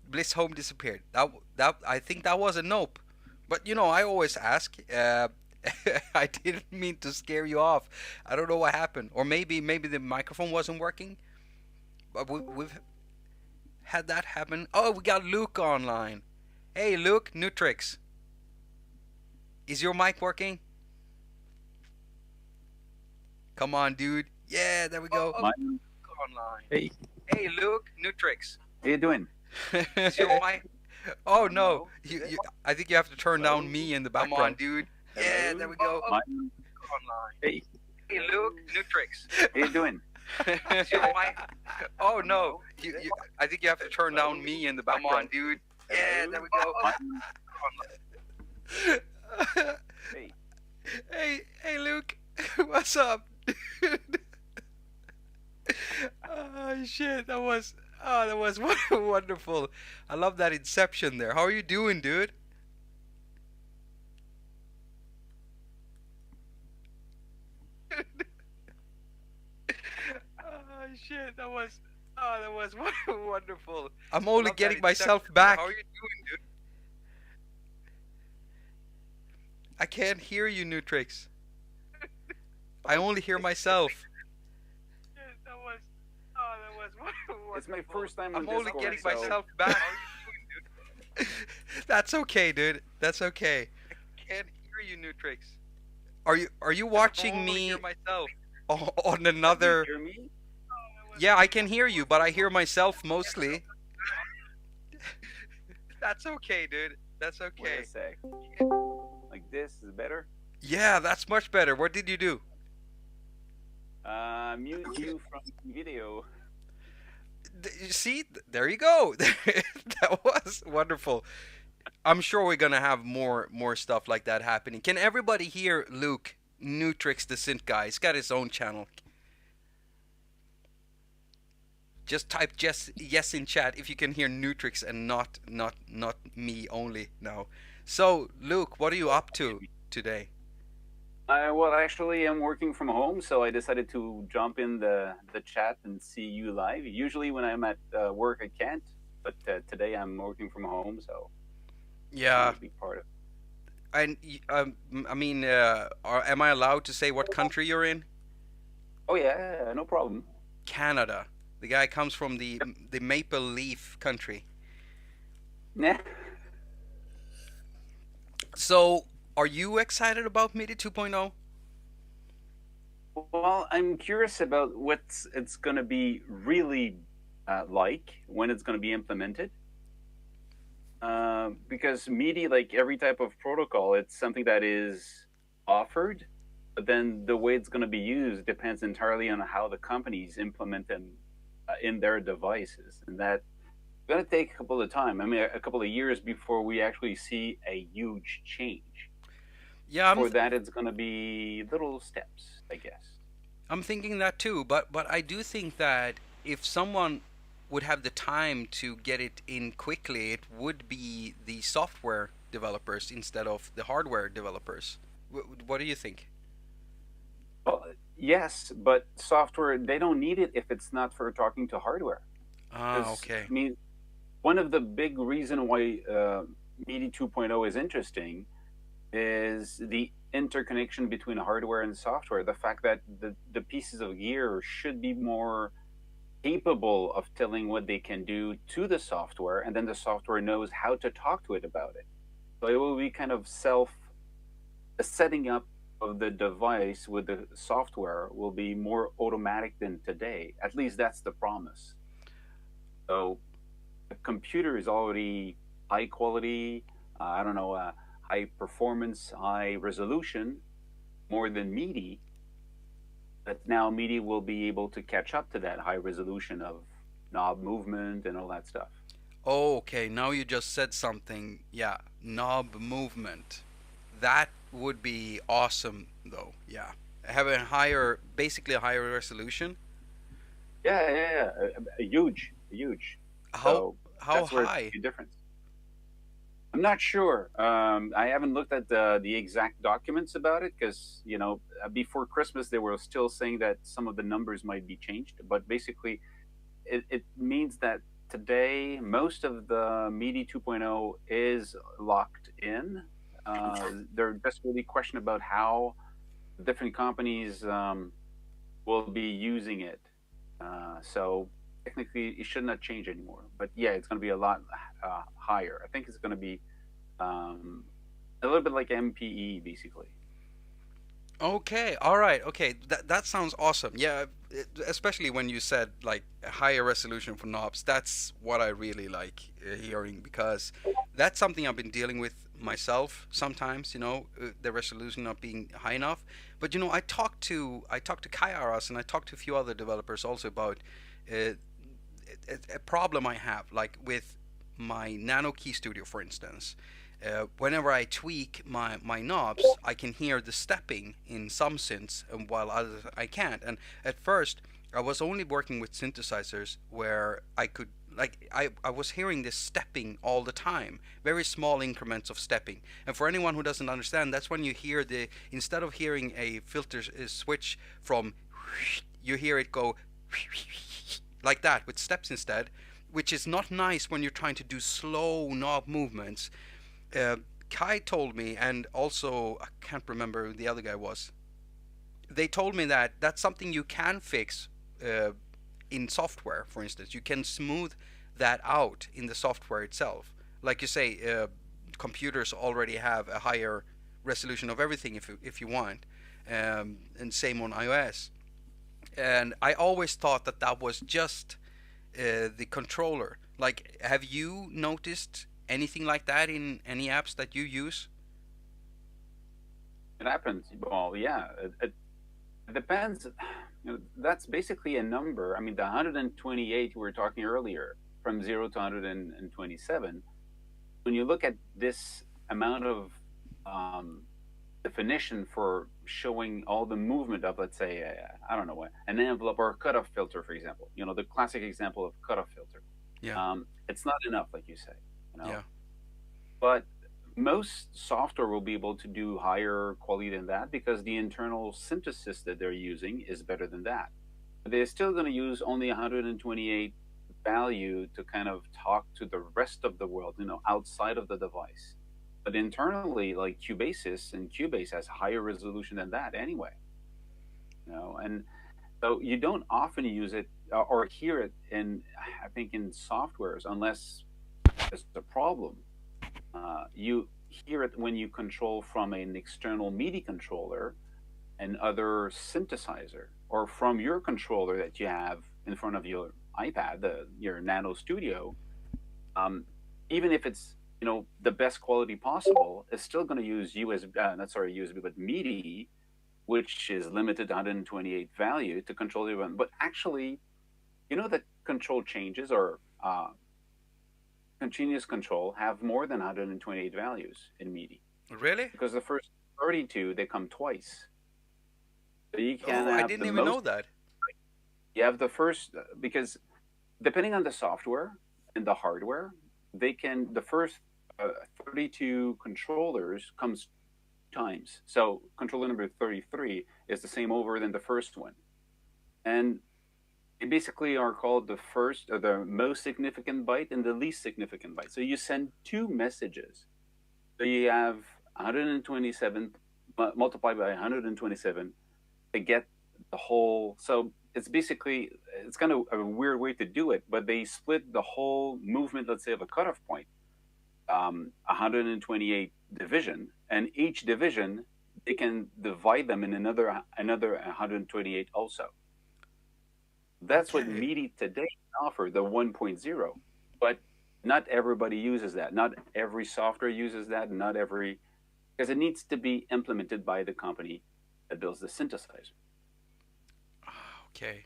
Bliss Home disappeared. That I think that was a nope. But I always ask. I didn't mean to scare you off. I don't know what happened, or maybe the microphone wasn't working. But we've had that happen. Oh, we got Luke online. Hey, Luke, Nutrix. Is your mic working? Come on, dude. Yeah, there we go.
Online.
Hey. Hey, Luke, Nutrix.
How you doing?
Is your mic? Oh no. I think you have to turn down me in the background. Come on, dude. Yeah, there we go.
Online. Hey.
Hey, Luke, Nutrix.
How you doing?
Is your mic? Oh no. I think you have to turn down me in the background. Come on, dude. Yeah, there we go. Hey, Luke. What's up? Oh shit, that was wonderful. I love that inception there. How are you doing, dude? Oh shit, that was wonderful. I'm only getting myself back. How are you doing, dude? I can't hear you, Nutrix. I only hear myself. That was wonderful.
It's my first time on
I'm only
Discord,
getting
so...
myself back. How are you doing, dude? That's okay, dude. That's okay. I can't hear you, Nutrix. Are you watching me hear myself on another?
Can you hear me?
Yeah, I can hear you, but I hear myself mostly. That's okay, dude. That's okay.
Wait a sec. Like this is better?
Yeah, that's much better. What did you do?
Mute you from video.
You see, there you go. That was wonderful. I'm sure we're gonna have more stuff like that happening. Can everybody hear Luke Nutrix the Synth guy? He's got his own channel. Just type yes in chat if you can hear Nutrix and not me only now. So Luke, what are you up to today?
Well, actually, I'm working from home, so I decided to jump in the chat and see you live. Usually, when I'm at work, I can't, but today I'm working from home, so I
Yeah,
want to be part of.
and I mean, am I allowed to say what country you're in?
Oh yeah, no problem.
Canada. The guy comes from the maple leaf country.
Nah.
So, are you excited about MIDI 2.0?
Well, I'm curious about what's it's going to be really like when it's going to be implemented. Because MIDI, like every type of protocol, it's something that is offered, but then the way it's going to be used depends entirely on how the companies implement them in their devices, and that's going to take a couple of time. I mean, a couple of years before we actually see a huge change.
Yeah,
For that, it's going to be little steps, I guess.
I'm thinking that too, but I do think that if someone would have the time to get it in quickly, it would be the software developers instead of the hardware developers. What do you think?
Well, yes, but software, they don't need it if it's not for talking to hardware.
Okay.
I mean, one of the big reason why MIDI 2.0 is interesting is the interconnection between hardware and software. The fact that the pieces of gear should be more capable of telling what they can do to the software, and then the software knows how to talk to it about it. So it will be kind of setting up of the device with the software will be more automatic than today. At least that's the promise. So the computer is already high quality, high performance, high resolution, more than MIDI. But now MIDI will be able to catch up to that high resolution of knob movement and all that stuff.
Oh, okay. Now you just said something. Yeah, knob movement. That would be awesome, though. Yeah, having basically a higher resolution.
Yeah. Huge.
How
So
how
that's where it's
high?
the difference. I'm not sure. I haven't looked at the exact documents about it because, before Christmas, they were still saying that some of the numbers might be changed. But basically, it means that today, most of the MIDI 2.0 is locked in. They're just really question about how different companies will be using it. So technically, it should not change anymore. But yeah, it's going to be a lot higher. I think it's going to be a little bit like MPE, basically.
Okay, all right, okay. That sounds awesome. Yeah, especially when you said like a higher resolution for knobs. That's what I really like hearing because that's something I've been dealing with myself sometimes. The resolution not being high enough. But I talked to Kai Aras and I talked to a few other developers also about uh, a problem I have, like with my Nano Key Studio, for instance. Whenever I tweak my knobs, I can hear the stepping in some synths, and while others I can't. And at first, I was only working with synthesizers where I could, like, I was hearing this stepping all the time, very small increments of stepping. And for anyone who doesn't understand, that's when you hear instead of hearing a filter switch from, you hear it go like that with steps instead, which is not nice when you're trying to do slow knob movements. Kai told me, and also I can't remember who the other guy was. They told me that that's something you can fix in software. For instance, you can smooth that out in the software itself. Like you say, computers already have a higher resolution of everything if you want, and same on iOS. And I always thought that was just the controller. Like, have you noticed anything like that in any apps that you use?
It happens. Well, yeah, it depends. That's basically a number. I mean, the 128 we were talking earlier, from 0 to 127. When you look at this amount of um, definition for showing all the movement of, let's say, I don't know what, an envelope or a cutoff filter, for example. The classic example of cutoff filter.
Yeah.
It's not enough, like you say.
Yeah.
But most software will be able to do higher quality than that because the internal synthesis that they're using is better than that. But they're still going to use only 128 value to kind of talk to the rest of the world, outside of the device. But internally, like Cubasis and Cubase has higher resolution than that anyway. And so you don't often use it or hear it I think, in softwares unless there's a problem. You hear it when you control from an external MIDI controller and other synthesizer, or from your controller that you have in front of your iPad, your Nano Studio. Even if it's the best quality possible, it's still going to use USB, but MIDI, which is limited to 128 value to control the event. But actually, that control changes or continuous control have more than 128 values in MIDI.
Really?
Because the first 32, they come twice. So you can
I didn't even know that.
You have the first, because depending on the software and the hardware, the first 32 controllers comes times. So controller number 33 is the same over than the first one. And they basically are called the first or the most significant byte and the least significant byte. So you send two messages. So you have 127 multiplied by 127 to get the whole. So it's kind of a weird way to do it, but they split the whole movement, let's say, of a cutoff point, 128 division, and each division, they can divide them in another 128 also. That's what MIDI today offer, the 1.0. But not everybody uses that. Not every software uses that. Because it needs to be implemented by the company that builds the synthesizer.
Okay.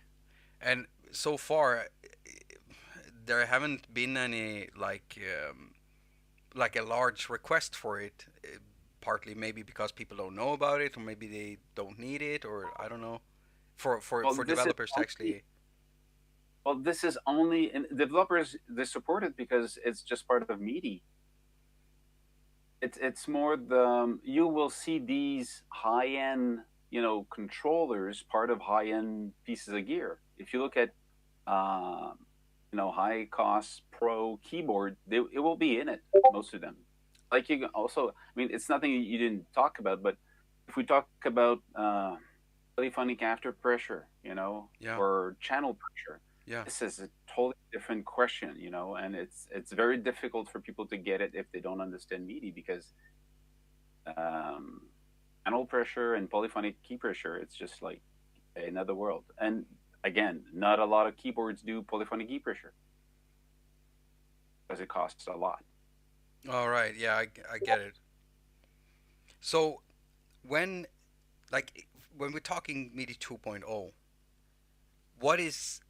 And so far, there haven't been any like a large request for it. Partly maybe because people don't know about it, or maybe they don't need it, or I don't know. For developers to actually.
Well, this is only, and developers, they support it because it's just part of MIDI. It's more you will see these high-end, controllers part of high-end pieces of gear. If you look at, high-cost pro keyboard, it will be in it, most of them. Like you can also, it's nothing you didn't talk about, but if we talk about polyphonic after pressure, or channel pressure, this is a totally different question, and it's very difficult for people to get it if they don't understand MIDI, because channel pressure and polyphonic key pressure, it's just like another world. And again, not a lot of keyboards do polyphonic key pressure because it costs a lot.
All right, yeah, I get it. So when we're talking MIDI 2.0, what is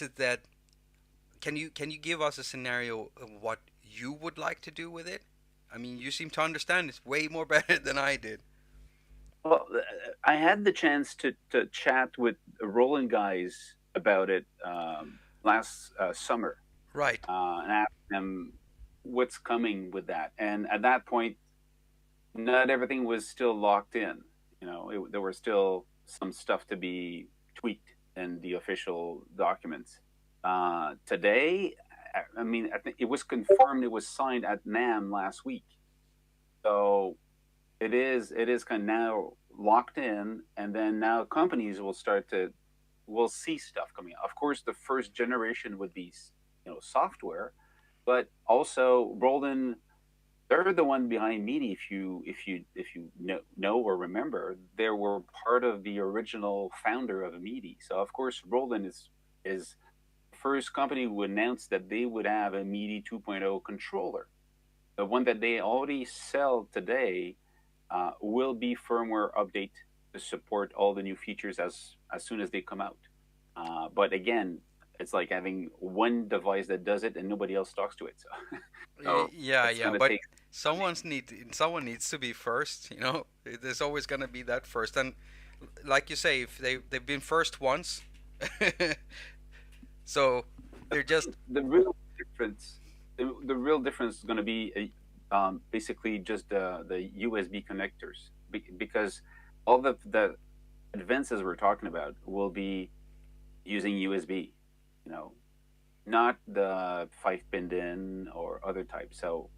it that can you give us a scenario of what you would like to do with it? You seem to understand this way more better than I did.
Well, I had the chance to chat with Roland guys about it last summer.
Right.
And asked them what's coming with that. And at that point, not everything was still locked in. There were still some stuff to be tweaked in the official documents. Today, I think it was confirmed, it was signed at NAMM last week. So it is kind of now locked in, and then now companies will see stuff coming out. Of course, the first generation would be, software, but also Roland, they're the one behind MIDI. If you know or remember, they were part of the original founder of MIDI. So of course, Roland is the first company who announced that they would have a MIDI 2.0 controller. The one that they already sell today will be firmware update to support all the new features as soon as they come out. But again, it's like having one device that does it and nobody else talks to it. So
Yeah,
it's
yeah,
gonna
but
take.
someone needs to be first, you know? There's always gonna be that first. And like you say, if they've been first once, so they're just
The real difference, the real difference is going to be basically just the USB connectors, because all the advances we're talking about will be using USB, you know, not the 5-pin in or other types. So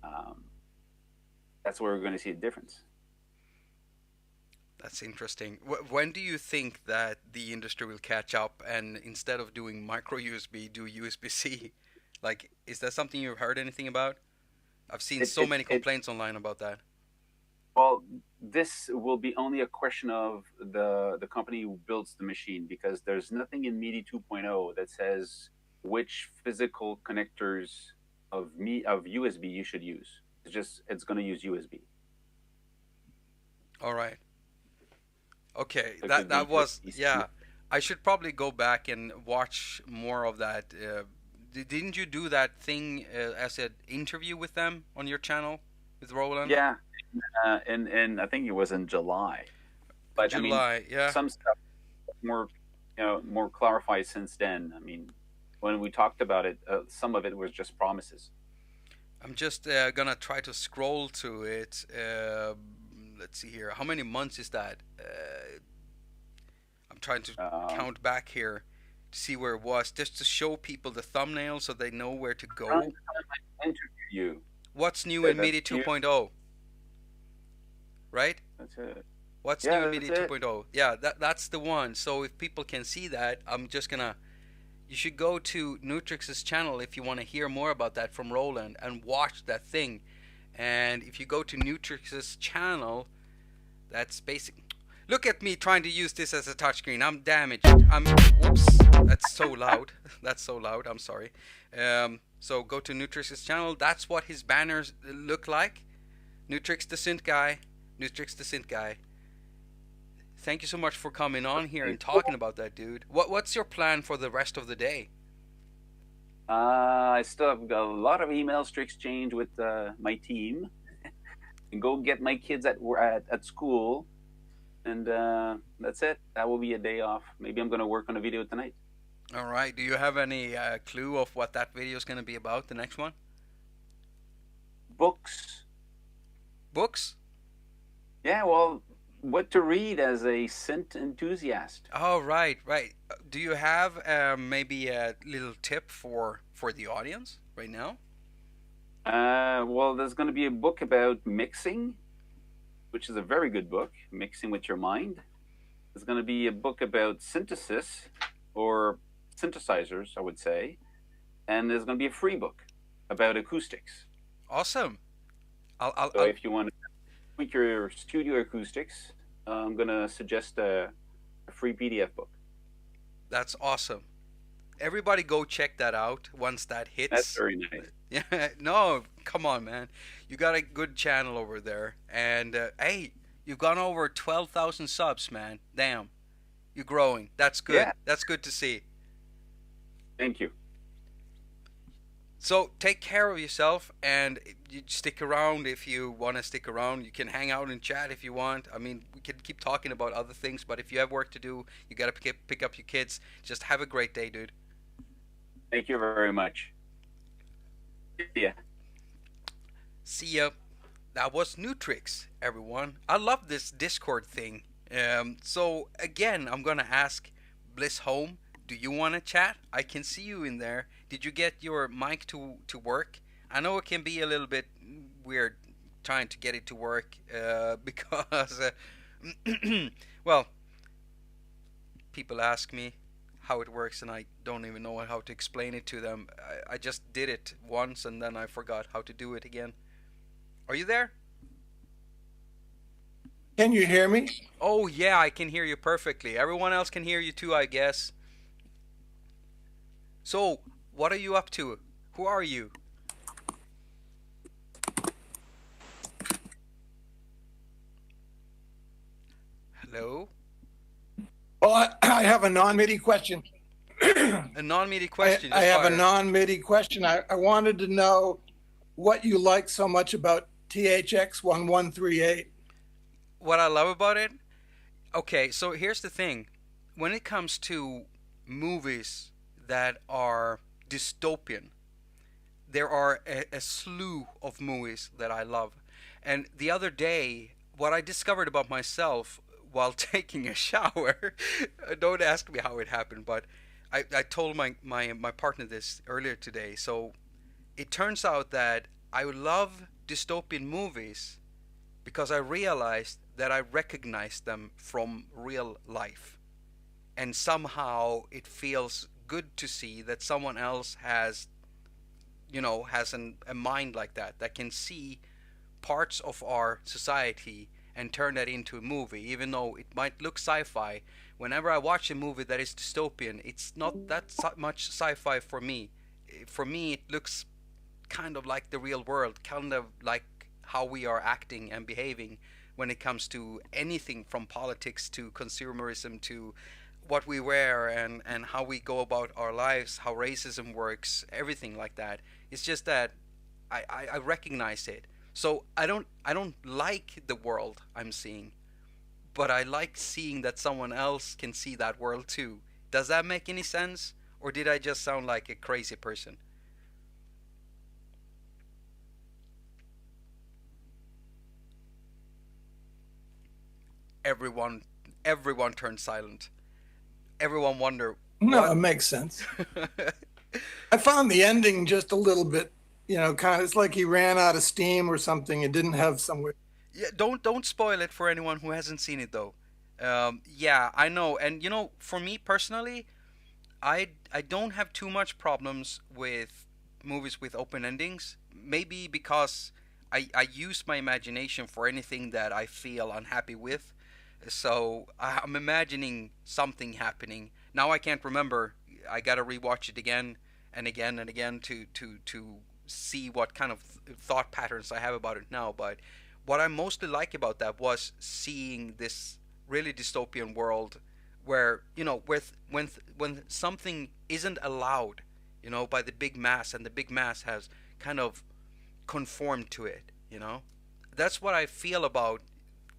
um, that's where we're going to see a difference.
that's interesting. When do you think that the industry will catch up and instead of doing micro USB, do USB-C? Like, is that something you've heard anything about? I've seen
It,
so
it,
many
it,
complaints online about that.
well, this will be only a question of the company who builds the machine, because there's nothing in MIDI 2.0 that says which physical connectors of USB you should use. It's going to use USB.
All right. Okay,
It
that
could be
was,
USB.
yeah. I should probably go back and watch more of that. Didn't you do that thing as an interview with them on your channel with Roland?
Yeah, and I think it was in July.
In
But I mean,
July, yeah.
some stuff more, more clarified since then. I mean, when we talked about it, some of it was just promises.
I'm just gonna try to scroll to it. Let's see here. How many months is that? I'm trying to count back here to see where it was, just to show people the thumbnail so they know where to go.
Interview you.
What's new in MIDI 2.0? Right?
That's it.
What's
Yeah,
new in MIDI
that's it.
2.0? Yeah, that's the one. So if people can see that, I'm just gonna. You should go to Nutrix's channel if you want to hear more about that from Roland and watch that thing. And if you go to Nutrix's channel, that's basic. Look at me trying to use this as a touchscreen. I'm damaged. Whoops. That's so loud. That's so loud. I'm sorry. So go to Nutrix's channel. That's what his banners look like. Nutrix the Synth Guy. Nutrix the Synth Guy. Thank you so much for coming on here and talking about that, dude. What's your plan for the rest of the day?
I still have got a lot of emails to exchange with my team, and go get my kids at school, and that's it. That will be a day off. Maybe I'm going to work on a video tonight.
All right. Do you have any clue of what that video is going to be about, the next one?
Books.
Books?
Yeah, well, what to read as a synth enthusiast.
Oh, right. Do you have maybe a little tip for the audience right now?
Well, there's going to be a book about mixing, which is a very good book, Mixing with Your Mind. There's going to be a book about synthesis, or synthesizers, I would say. And there's going to be a free book about acoustics.
Awesome.
So if you want to tweak your studio acoustics, I'm going to suggest a free PDF book.
That's awesome. Everybody go check that out once that hits.
That's very nice.
Yeah, no, come on, man. You got a good channel over there. And, hey, you've gone over 12,000 subs, man. Damn. You're growing. That's good.
Yeah.
That's good to see.
Thank you.
So take care of yourself, and you stick around if you want to stick around. You can hang out and chat if you want. I mean, we can keep talking about other things, but if you have work to do, you got to pick up your kids. Just have a great day, dude.
Thank you very much. Yeah.
See ya. That was Nutrix, everyone. I love this Discord thing. So again, I'm gonna ask Bliss Home, do you want to chat? I can see you in there. Did you get your mic to work? I know it can be a little bit weird trying to get it to work because, well, people ask me how it works and I don't even know how to explain it to them. I just did it once and then I forgot how to do it again. Are you there?
Can you hear me?
Oh yeah, I can hear you perfectly. Everyone else can hear you too, I guess. So, what are you up to? Who are you? Hello.
Well, I have a non-MIDI question.
A non-MIDI question.
I
Just
have a
fire.
non-MIDI question. I wanted to know what you like so much about THX 1138.
What I love about it. Okay, so here's the thing. When it comes to movies that are dystopian, there are a slew of movies that I love. And the other day, what I discovered about myself while taking a shower, don't ask me how it happened, but I told my partner this earlier today. So it turns out that I love dystopian movies because I realized that I recognize them from real life. And somehow it feels good to see that someone else has, a mind like that can see parts of our society and turn that into a movie, even though it might look sci-fi. Whenever I watch a movie that is dystopian, it's not that much sci-fi for me. For me, it looks kind of like the real world, kind of like how we are acting and behaving when it comes to anything from politics to consumerism to what we wear and how we go about our lives, how racism works, everything like that. It's just that I recognize it. So I don't like the world I'm seeing, but I like seeing that someone else can see that world too. Does that make any sense? Or did I just sound like a crazy person? Everyone everyone turned silent. Everyone wonder
No,
what.
it makes sense. I found the ending just a little bit, kind of, it's like he ran out of steam or something and didn't have somewhere.
Yeah, don't spoil it for anyone who hasn't seen it though. Yeah, I know, and for me personally, I don't have too much problems with movies with open endings. Maybe because I use my imagination for anything that I feel unhappy with. So I'm imagining something happening. Now I can't remember. I gotta rewatch it again and again and again to see what kind of thought patterns I have about it now. But what I mostly like about that was seeing this really dystopian world where when something isn't allowed, by the big mass, and the big mass has kind of conformed to it. That's what I feel about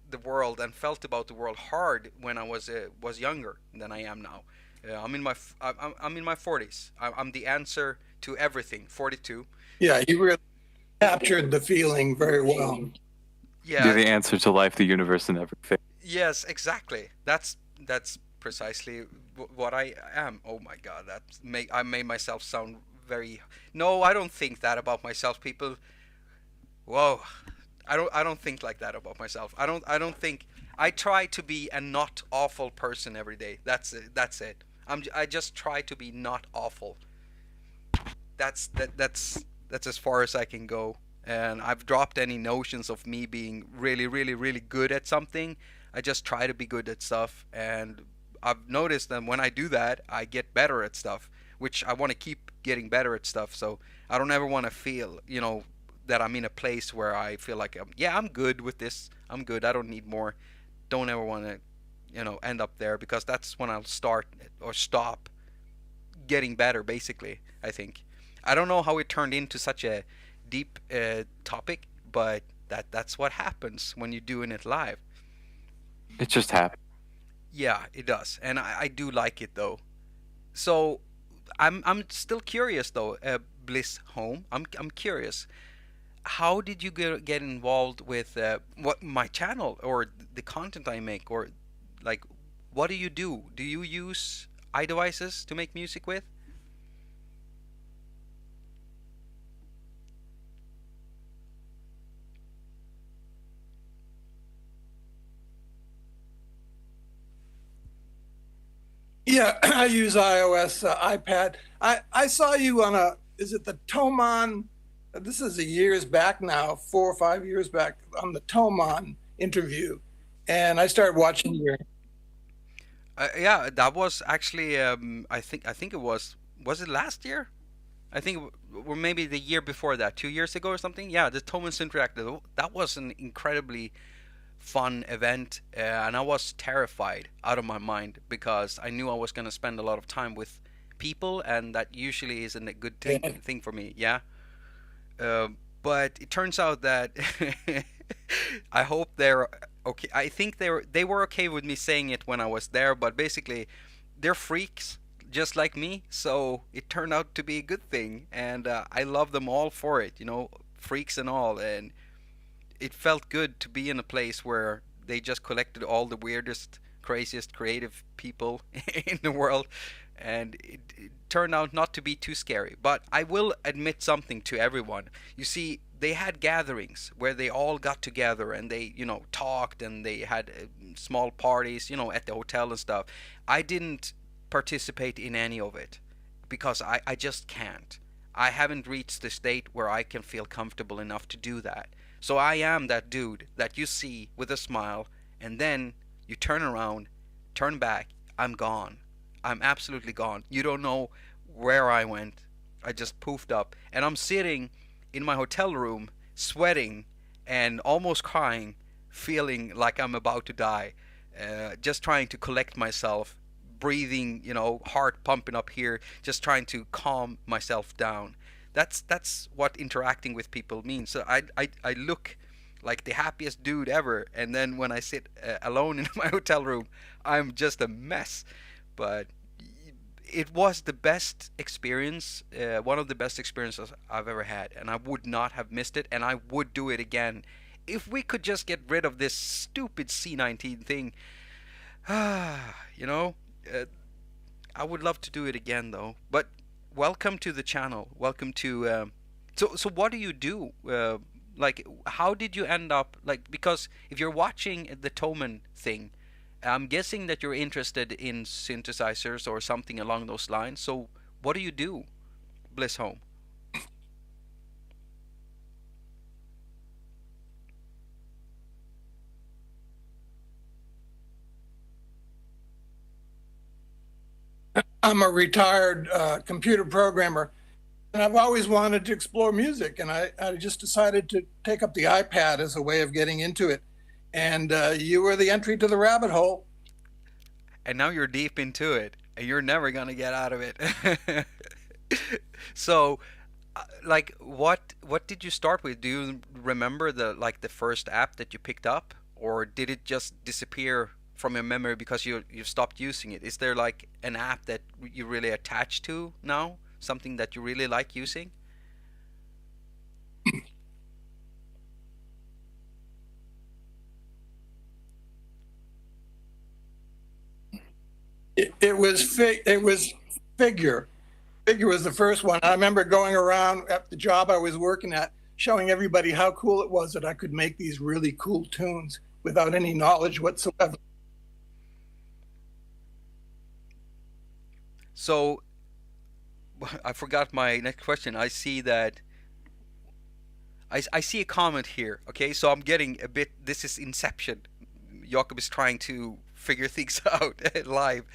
the world and felt about the world hard when I was younger than I am now. I'm in my 40s. I'm the answer to everything. 42.
Yeah, he really captured the feeling very well.
You're
Yeah.
the answer to life, the universe, and everything.
Yes, exactly. That's precisely what I am. Oh my God, I made myself sound very. No, I don't think that about myself, people. Whoa, I don't think like that about myself. I don't think. I try to be a not awful person every day. That's it. That's it. I just try to be not awful. That's as far as I can go. And I've dropped any notions of me being really, really, really good at something. I just try to be good at stuff, and I've noticed that when I do that, I get better at stuff, which I want to keep getting better at stuff. So I don't ever want to feel, that I'm in a place where I feel like, yeah, I'm good with this. I'm good. I don't need more. Don't ever want to, end up there, because that's when I'll start or stop getting better, basically, I think. I don't know how it turned into such a deep topic, but that's what happens when you're doing it live.
It just happened.
Yeah, it does, and I do like it though. So I'm still curious though, Bliss Home. I'm curious. How did you get involved with what my channel or the content I make, or like what do you do? Do you use iDevices to make music with?
Yeah, I use iOS, iPad. I saw you on is it the Tomon? This is years back now, 4 or 5 years back, on the Tomon interview. And I started watching your,
Yeah, that was actually I think it was it last year? I think or maybe the year before that, 2 years ago or something. Yeah, the Thomas Interactive. That was an incredibly fun event, and I was terrified out of my mind because I knew I was gonna spend a lot of time with people, and that usually isn't a good thing for me. Yeah. But it turns out that I hope they're okay. I think they were okay with me saying it when I was there, but basically, they're freaks just like me, so it turned out to be a good thing, and I love them all for it. Freaks and all, and it felt good to be in a place where they just collected all the weirdest, craziest, creative people in the world, and it turned out not to be too scary. But I will admit something to everyone. You see, they had gatherings where they all got together and they, talked, and they had small parties, at the hotel and stuff. I didn't participate in any of it because I just can't. I haven't reached the state where I can feel comfortable enough to do that. So I am that dude that you see with a smile, and then you turn around, turn back, I'm gone. I'm absolutely gone. You don't know where I went. I just poofed up, and I'm sitting in my hotel room, sweating and almost crying, feeling like I'm about to die, just trying to collect myself, breathing, heart pumping up here, just trying to calm myself down. That's what interacting with people means. So I look like the happiest dude ever, and then when I sit alone in my hotel room, I'm just a mess. But it was the best experience, one of the best experiences I've ever had, and I would not have missed it, and I would do it again if we could just get rid of this stupid C19 thing. I would love to do it again though. But welcome to the channel. Welcome to. So what do you do? Like, how did you end up like? Because if you're watching the Toman thing, I'm guessing that you're interested in synthesizers or something along those lines. So what do you do, Bliss Home?
I'm a retired computer programmer, and I've always wanted to explore music, and I just decided to take up the iPad as a way of getting into it. And you were the entry to the rabbit hole.
And now you're deep into it, and you're never gonna get out of it. So, like, what did you start with? Do you remember the first app that you picked up, or did it just disappear from your memory because you stopped using it? Is there like an app that you really attach to now? Something that you really like using?
It was Figure. Figure was the first one. I remember going around at the job I was working at, showing everybody how cool it was that I could make these really cool tunes without any knowledge whatsoever.
So I forgot my next question. I see that I see a comment here. Okay, so I'm getting a bit. This is Inception. Jakob is trying to figure things out live.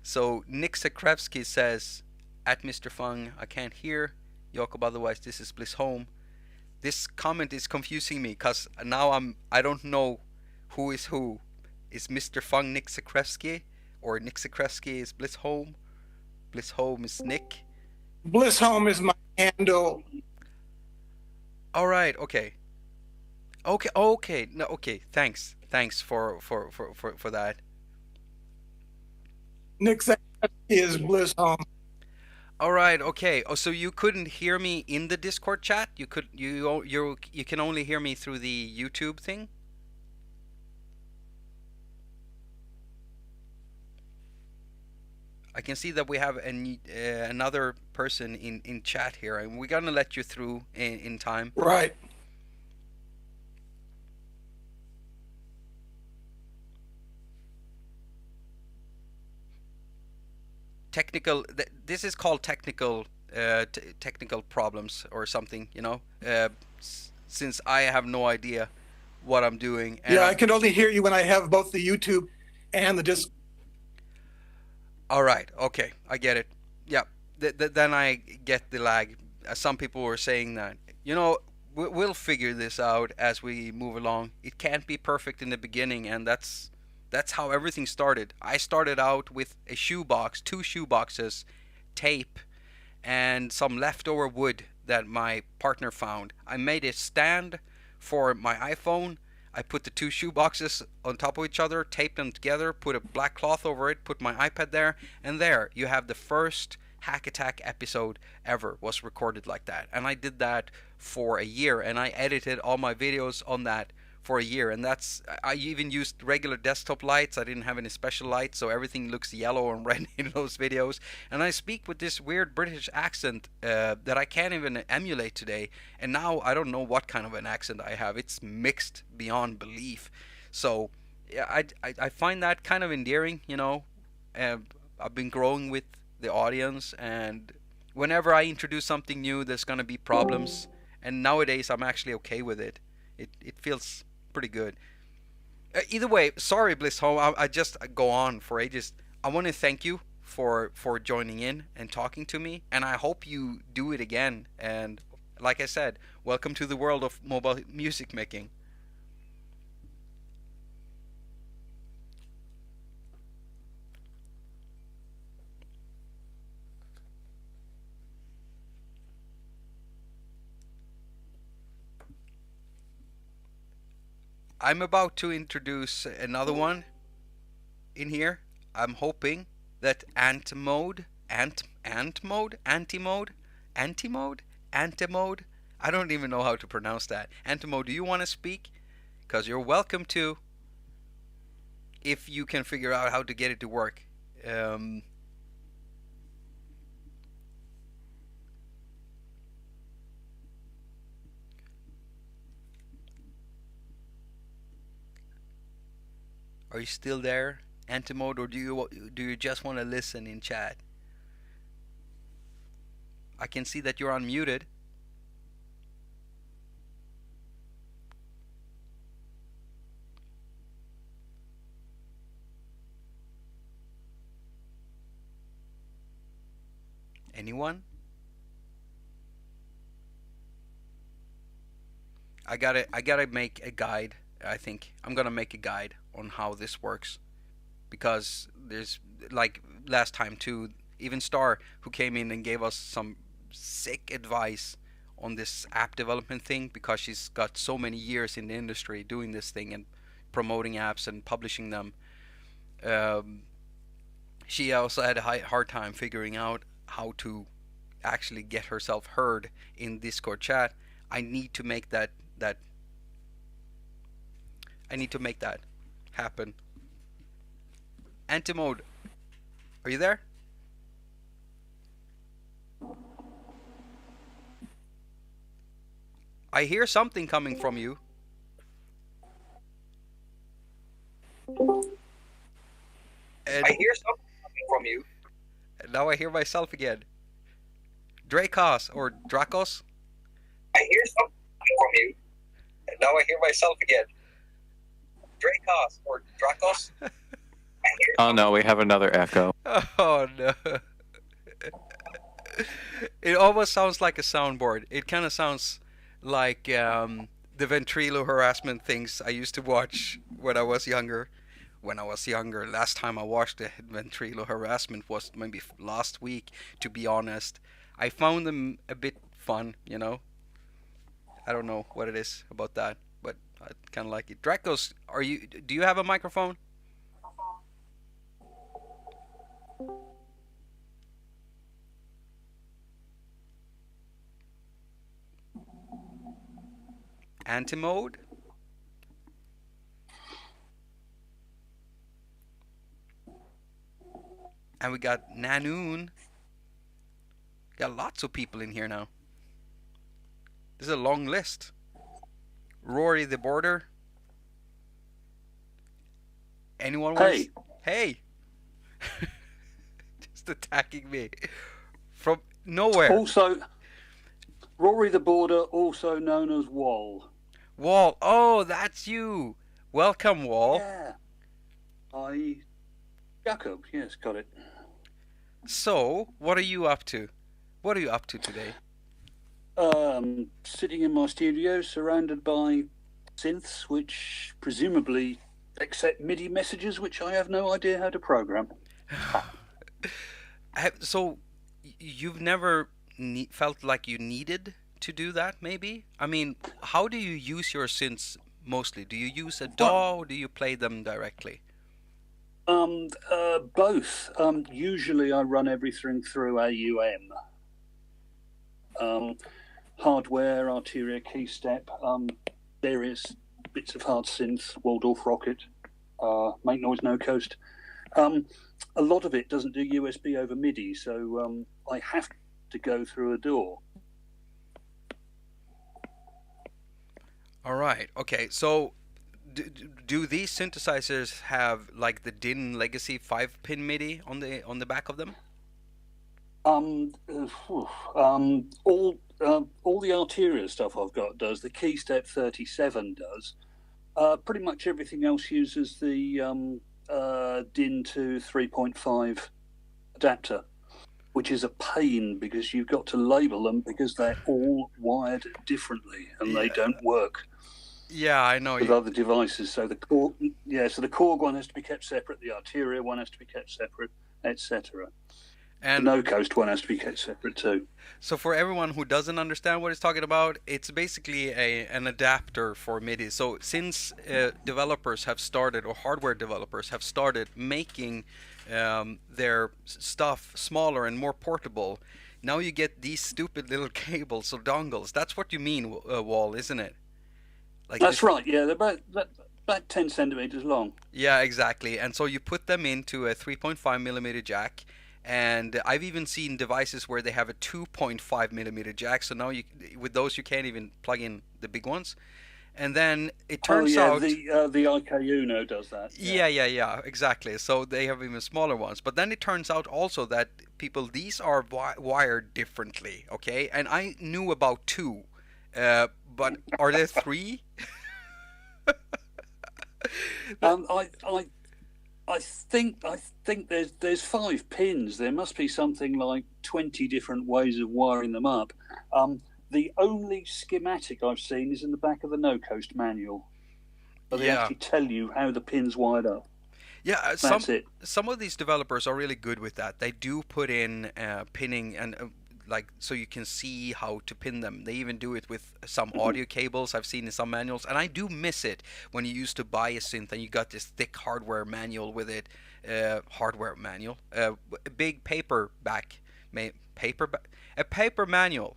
So Nick Zakrevsky says, "At Mr. Fung, I can't hear Jakob. Otherwise, this is Bliss Home." This comment is confusing me because now I don't know who is who. Is Mr. Fung Nick Zakrevsky, or Nick Zakrevsky is Bliss Home? Bliss Home is Nick.
Bliss Home is my handle.
All right. Okay. Okay. No. Okay. Thanks for that.
Nick Zakrevsky is Bliss Home.
All right. Okay. Oh, so you couldn't hear me in the Discord chat? You can only hear me through the YouTube thing? I can see that we have another person in chat here, and we're gonna let you through in time.
Right.
This is called technical problems or something, since I have no idea what I'm doing. And
Yeah, I can only hear you when I have both the YouTube and the Discord.
All right. Okay. I get it. Yeah. Then I get the lag. Some people were saying that, we'll figure this out as we move along. It can't be perfect in the beginning, and that's how everything started. I started out with a shoebox, 2 shoeboxes, tape, and some leftover wood that my partner found. I made a stand for my iPhone. I put the 2 shoeboxes on top of each other, taped them together, put a black cloth over it, put my iPad there, and there you have the first Hack Attack episode ever was recorded like that. And I did that for a year, and I edited all my videos on that for a year. And I even used regular desktop lights. I didn't have any special lights, so everything looks yellow and red in those videos. And I speak with this weird British accent that I can't even emulate today. And now I don't know what kind of an accent I have. It's mixed beyond belief. So yeah, I find that kind of endearing, you know. I've been growing with the audience, and whenever I introduce something new, there's gonna be problems. And nowadays, I'm actually okay with it. It feels pretty good. Either way, sorry, Bliss Home. I just go on for ages. I want to thank you for joining in and talking to me, and I hope you do it again. And like I said, welcome to the world of mobile music making. I'm about to introduce another one in here. I'm hoping that anti-mode, I don't even know how to pronounce that. Anti-mode, do you want to speak? Because you're welcome to, if you can figure out how to get it to work. Are you still there, Antimode, or do you just want to listen in chat? I can see that you're unmuted. Anyone? I gotta make a guide. I think I'm gonna make a guide on how this works, because there's, like last time too, even Star, who came in and gave us some sick advice on this app development thing, because she's got so many years in the industry doing this thing and promoting apps and publishing them. She also had a hard time figuring out how to actually get herself heard in Discord chat. I need to make that happen. Antimode, are you there? I hear something coming from you. And I hear something coming from you. And now I hear myself again. Dracos or Dracos? I hear something coming from you. And now I hear myself again. Dracos or Dracos?
Oh no, we have another echo.
Oh no. It almost sounds like a soundboard. It kind of sounds like the ventrilo harassment things I used to watch when I was younger. Last time I watched the ventrilo harassment was maybe last week, to be honest. I found them a bit fun, you know. I don't know what it is about that, but I kind of like it. Dracos, do you have a microphone? Antimode? And we got Nanoon. Got lots of people in here now. This is a long list. Rory the Border. Anyone wants? Hey. Just attacking me from nowhere.
Also, Rory the Border, also known as Wall.
Wall. Oh, that's you. Welcome, Wall.
Yeah. Jakob. Yes, got it.
So, what are you up to? What are you up to today?
Sitting in my studio, surrounded by synths, which presumably accept MIDI messages, which I have no idea how to program.
So you've never felt like you needed to do that, maybe? I mean, how do you use your synths mostly? Do you use a DAW or do you play them directly?
Both. Usually I run everything through AUM. Hardware, Arteria, Keystep, various bits of hard synth, Waldorf Rocket, Make Noise No Coast. A lot of it doesn't do USB over MIDI, so I have to go through a DAW.
All right. Okay. So do these synthesizers have like the DIN Legacy 5-pin MIDI on the back of them?
All the Arteria stuff I've got does. The Keystep 37 does. Pretty much everything else uses the DIN to 3.5 adapter, which is a pain because you've got to label them because they're all wired differently and they don't work.
Yeah, I know.
With other devices, so the Korg one has to be kept separate, the Arteria one has to be kept separate, etc. And the No Coast one has to be kept separate too.
So for everyone who doesn't understand what he's talking about, it's basically an adapter for MIDI. So since developers have started, or hardware developers have started making their stuff smaller and more portable, now you get these stupid little cables or dongles. That's what you mean, Wall, isn't it? Like
that's right, yeah, they're about 10 centimeters long.
Yeah, exactly. And so you put them into a 3.5 millimeter jack, and I've even seen devices where they have a 2.5 millimeter jack, so now with those you can't even plug in the big ones. And then it turns out
the AGONIZER does that.
Yeah, exactly. So they have even smaller ones. But then it turns out also that these are wired differently, okay? And I knew about 2. But are there 3?
I think there's 5 pins. There must be something like 20 different ways of wiring them up. The only schematic I've seen is in the back of the No Coast manual. But they actually tell you how the pins wired up.
Yeah,
That's it.
Some of these developers are really good with that. They do put in pinning and so you can see how to pin them. They even do it with some audio cables I've seen in some manuals, and I do miss it when you used to buy a synth and you got this thick hardware manual with it. A big paperback, a paper manual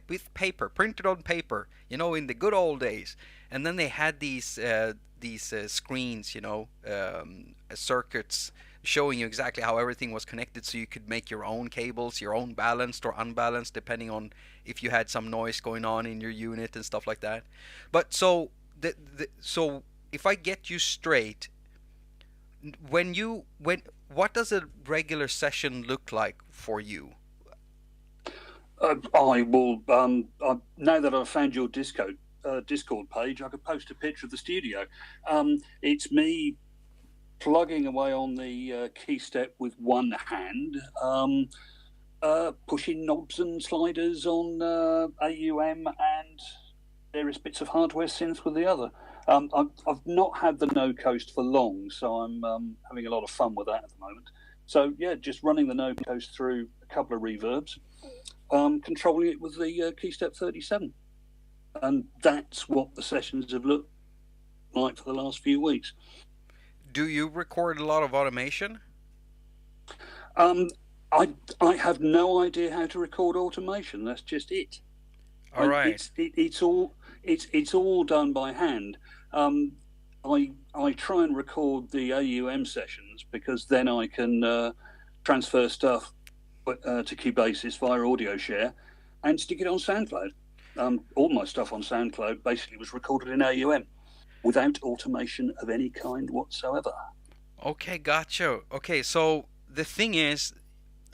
with paper, printed on paper, in the good old days. And then they had these screens, circuits showing you exactly how everything was connected, so you could make your own cables, your own balanced or unbalanced, depending on if you had some noise going on in your unit and stuff like that. But so if I get you straight, what does a regular session look like for you?
I will now that I've found your Discord page, I could post a picture of the studio. It's me plugging away on the Keystep with one hand, pushing knobs and sliders on AUM and various bits of hardware synth with the other. I've not had the No Coast for long, so I'm having a lot of fun with that at the moment. So yeah, just running the No Coast through a couple of reverbs, controlling it with the Keystep 37. And that's what the sessions have looked like for the last few weeks.
Do you record a lot of automation?
I have no idea how to record automation. That's just it.
All right.
It's all done by hand. I try and record the AUM sessions because then I can transfer stuff to Cubasis via audio share and stick it on SoundCloud. All my stuff on SoundCloud basically was recorded in AUM without automation of any kind whatsoever.
Okay, gotcha. Okay, so the thing is,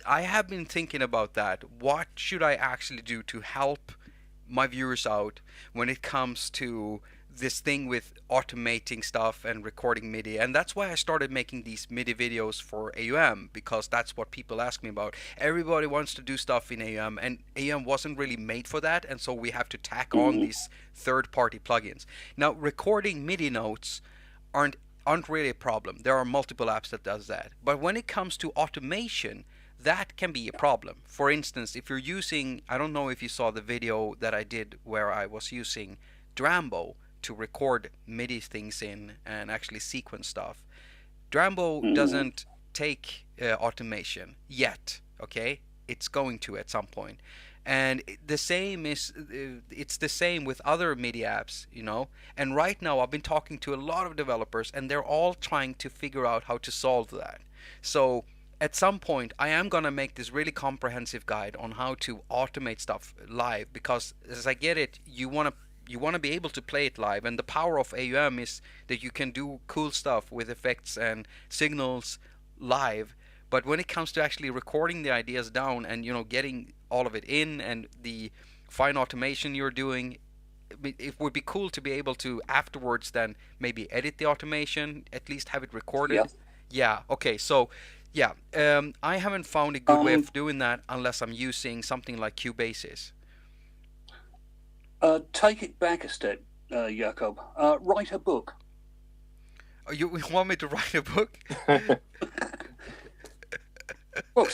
I have been thinking about that. What should I actually do to help my viewers out when it comes to this thing with automating stuff and recording MIDI, and that's why I started making these MIDI videos for AUM, because that's what people ask me about. Everybody wants to do stuff in AUM, and AUM wasn't really made for that, and so we have to tack on these third-party plugins. Now, recording MIDI notes aren't really a problem. There are multiple apps that does that. But when it comes to automation, that can be a problem. For instance, if you're using, I don't know if you saw the video that I did where I was using Drambo to record MIDI things in and actually sequence stuff. Drambo doesn't take automation yet, okay? It's going to at some point. And the same is, it's the same with other MIDI apps, you know. And right now I've been talking to a lot of developers, and they're all trying to figure out how to solve that. So at some point I am gonna make this really comprehensive guide on how to automate stuff live, because as I get it, you wanna be able to play it live, and the power of AUM is that you can do cool stuff with effects and signals live. But when it comes to actually recording the ideas down and, you know, getting all of it in and the fine automation you're doing, it would be cool to be able to afterwards then maybe edit the automation, at least have it recorded. Yeah, okay, so yeah, I haven't found a good way of doing that unless I'm using something like Cubasis.
Take it back a step, Jakob. Write a book.
Oh, you want me to write a book?
Well,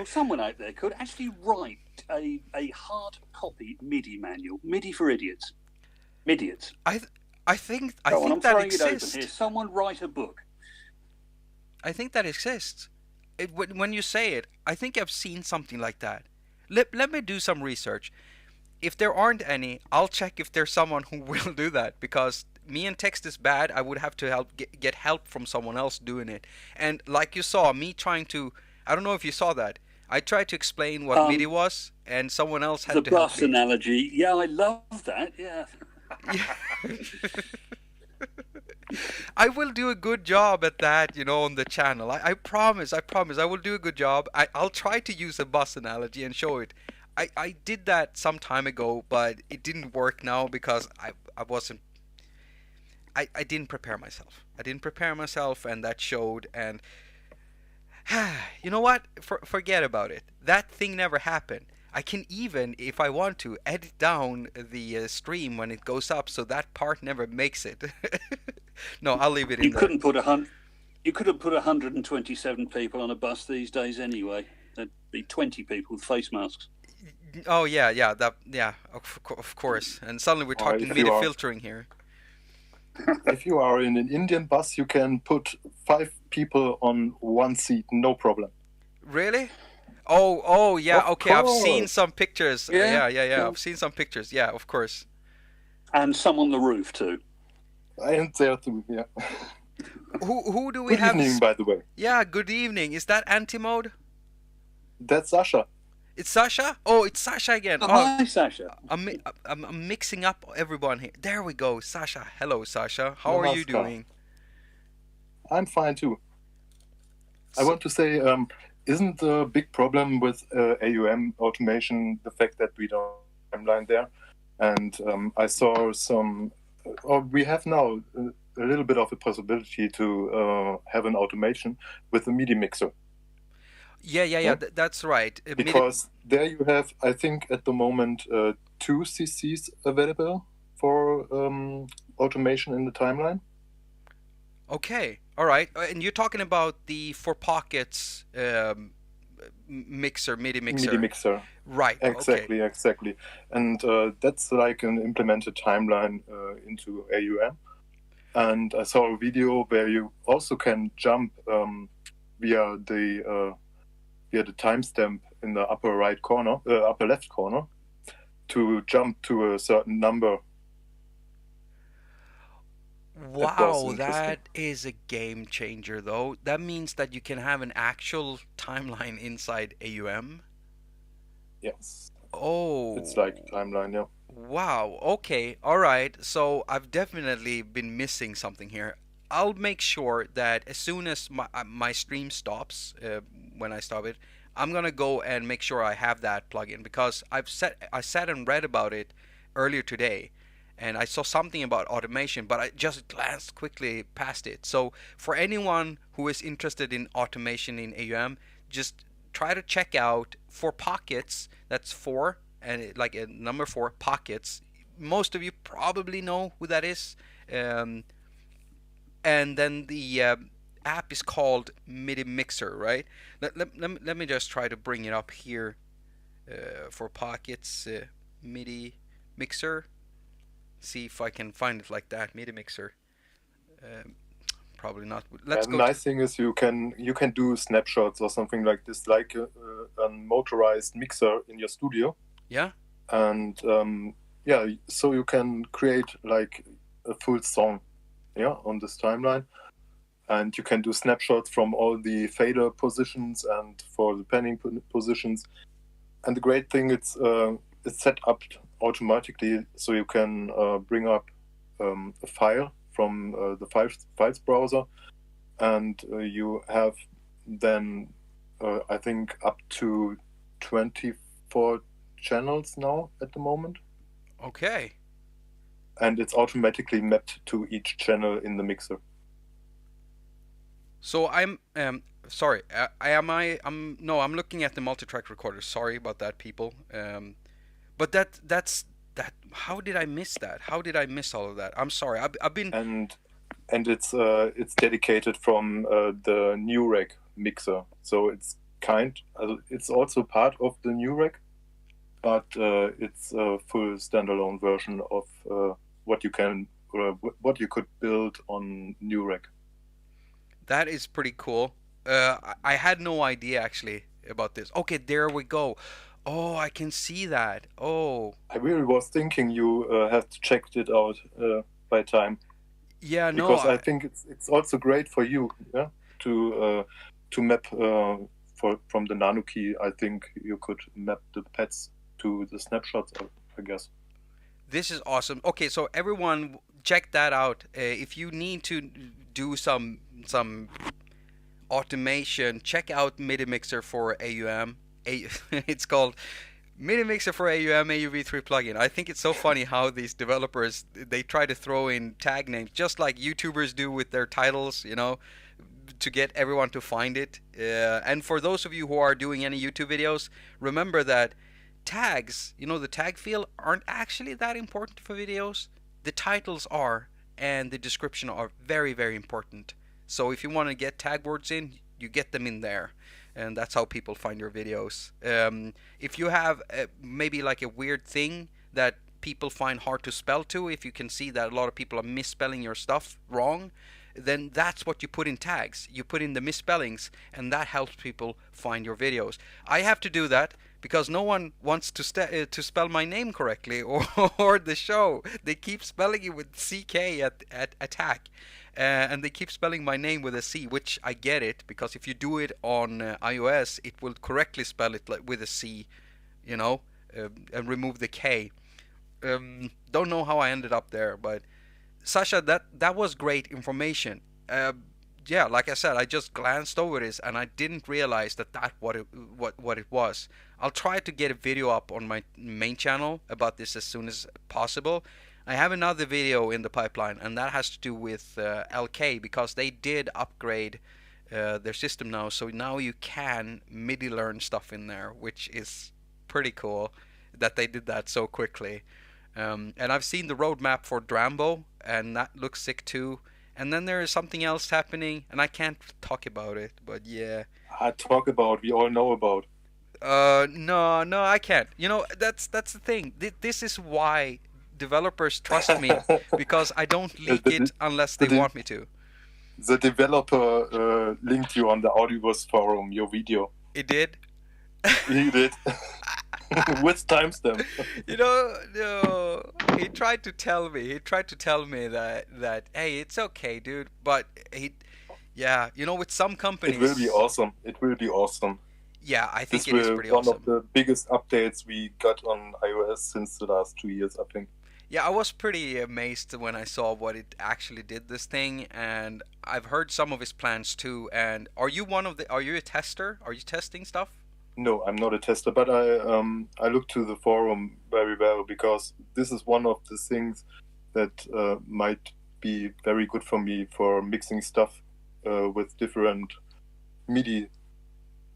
someone out there could actually write a hard copy MIDI manual, MIDI for idiots. Midiots.
I think that exists.
Here. Someone write a book.
I think that exists. When you say it, I think I've seen something like that. Let me do some research. If there aren't any, I'll check if there's someone who will do that, because me and text is bad. I would have to get help from someone else doing it. And like you saw, me trying to, I don't know if you saw that. I tried to explain what MIDI was, and someone else had to help me.
The bus analogy. Yeah, I love that. Yeah.
I will do a good job at that, you know, on the channel. I promise. I will do a good job. I'll try to use a bus analogy and show it. I did that some time ago, but it didn't work now because I didn't prepare myself. And that showed. And you know what? Forget about it. That thing never happened. I can even, if I want to, edit down the stream when it goes up, so that part never makes it. No, I'll leave it in there.
You could have put 127 people on a bus these days anyway. There'd be 20 people with face masks.
Oh yeah, of course. And suddenly we're talking MIDI filtering here.
If you are in an Indian bus, you can put 5 people on one seat, no problem.
Really? Oh yeah,
Of
okay,
course.
I've seen some pictures.
Yeah.
I've seen some pictures. Yeah, of course.
And some on the roof too.
I am there too, yeah.
Who do we
Good
have?
evening, by the way.
Yeah, good evening. Is that Anti-Mode?
That's Sasha.
It's Sasha? Oh, it's Sasha again.
Hi, Sasha.
I'm mixing up everyone here. There we go, Sasha. Hello, Sasha. How are you
Namaskar.
doing?
I'm fine too. I want to say, isn't the big problem with AUM automation the fact that we don't have timeline there? And I saw we have now a little bit of a possibility to have an automation with the MIDI mixer.
Yeah. That's right.
Because there you have, I think at the moment, 2 CCs available for automation in the timeline.
Okay, all right. And you're talking about the 4 pockets mixer, MIDI mixer.
MIDI mixer.
Right.
Exactly,
Okay.
exactly. And that's like an implemented timeline into AUM. And I saw a video where you also can jump via the timestamp in the upper right corner, upper left corner, to jump to a certain number.
Wow, that is a game changer, though. That means that you can have an actual timeline inside AUM.
Yes.
Oh.
It's like timeline, yeah.
Wow. Okay. All right. So I've definitely been missing something here. I'll make sure that as soon as my stream stops, when I stop it, I'm gonna go and make sure I have that plugin, because I sat and read about it earlier today, and I saw something about automation, but I just glanced quickly past it. So for anyone who is interested in automation in AUM, just try to check out for pockets. That's 4, and like a number 4 pockets. Most of you probably know who that is. And then the app is called MIDI Mixer, right? Let me just try to bring it up here for pockets. MIDI Mixer. See if I can find it like that. MIDI Mixer. Probably not. Let's
the
go.
nice thing is you can do snapshots or something like this, like a motorized mixer in your studio.
Yeah.
And yeah, so you can create like a full song, yeah, on this timeline, and you can do snapshots from all the fader positions and for the panning positions. And the great thing, it's set up automatically, so you can bring up a file from the files browser, and you have then I think up to 24 channels now at the moment.
Okay.
And it's automatically mapped to each channel in the mixer.
So I'm sorry. I'm looking at the multi-track recorder. Sorry about that, people. But that's that. How did I miss that? How did I miss all of that? I'm sorry. I've been.
And it's dedicated from the Newrec mixer, so it's also part of the Newrec, but it's a full standalone version of what you could build on Newrec.
That is pretty cool. I had no idea actually about this. Okay, there we go. Oh, I can see that. Oh.
I really was thinking you have to check it out by time.
Yeah, no.
Because I think it's also great for you, yeah, to map from the nano key. I think you could map the pads to the snapshots, I guess.
This is awesome. Okay, so everyone check that out. If you need to do some automation, check out MIDI Mixer for AUM. It's called MIDI Mixer for AUM AUV3 plugin. I think it's so funny how these developers, they try to throw in tag names just like YouTubers do with their titles, you know, to get everyone to find it. And for those of you who are doing any YouTube videos, remember that tags, you know, the tag field aren't actually that important for videos. The titles are, and the description are very, very important. So if you want to get tag words in, you get them in there, and that's how people find your videos. If you have maybe like a weird thing that people find hard to spell to, if you can see that a lot of people are misspelling your stuff wrong, then that's what you put in tags. You put in the misspellings, and that helps people find your videos. I have to do that because no one wants to spell my name correctly or the show. They keep spelling it with CK at attack. And they keep spelling my name with a C, which I get it, because if you do it on iOS, it will correctly spell it with a C, you know, and remove the K. Don't know how I ended up there, but Sasha, that was great information. Yeah, like I said, I just glanced over this and I didn't realize that what it was. I'll try to get a video up on my main channel about this as soon as possible. I have another video in the pipeline, and that has to do with LK, because they did upgrade their system now, so now you can MIDI learn stuff in there, which is pretty cool that they did that so quickly. And I've seen the roadmap for Drambo, and that looks sick too. And then there is something else happening, and I can't talk about it, but yeah.
We all know about.
No, I can't. You know, that's the thing. This is why developers trust me, because I don't leak it unless they want me to.
The developer linked you on the Audioverse forum, your video.
It did?
He did. With timestamp.
You know, no, he tried to tell me that hey, it's okay, dude, but yeah, you know, with some companies.
It will be awesome.
Yeah, I think
this
it is pretty awesome.
One of the biggest updates we got on iOS since the last 2 years, I think.
Yeah, I was pretty amazed when I saw what it actually did, this thing, and I've heard some of his plans too. And are you a tester? Are you testing stuff?
No, I'm not a tester, but I look to the forum very well, because this is one of the things that might be very good for me for mixing stuff with different MIDI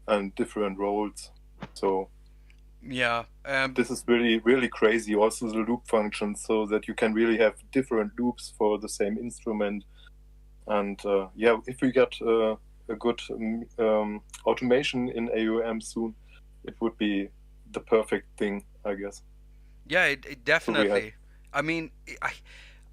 and different roles. So
Yeah.
this is really, really crazy. Also the loop function, so that you can really have different loops for the same instrument. And yeah, if we get a good automation in AUM soon, it would be the perfect thing, I guess.
Yeah, it definitely. I mean,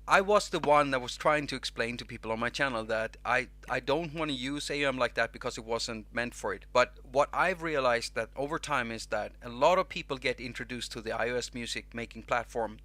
I was the one that was trying to explain to people on my channel that I don't want to use AUM like that because it wasn't meant for it. But what I've realized that over time is that a lot of people get introduced to the iOS music making platform.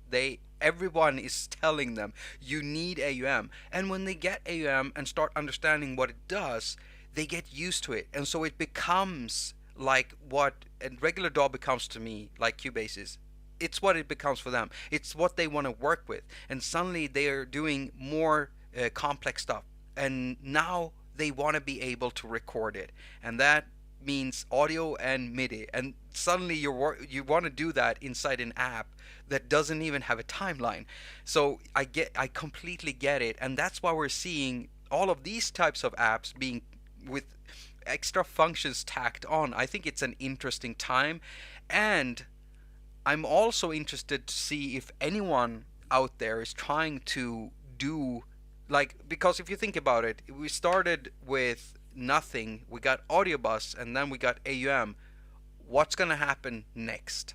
Everyone is telling them you need AUM, and when they get AUM and start understanding what it does, they get used to it, and so it becomes like what a regular DAW becomes to me, like Cubase is. It's what it becomes for them. It's what they want to work with, and suddenly they are doing more complex stuff, and now they want to be able to record it, and that means audio and MIDI, and suddenly you want to do that inside an app that doesn't even have a timeline. So I completely get it, and that's why we're seeing all of these types of apps being with extra functions tacked on. I think it's an interesting time, and I'm also interested to see if anyone out there is trying to do, like, because if you think about it, we started with nothing, we got Audio Bus, and then we got AUM. What's gonna happen next?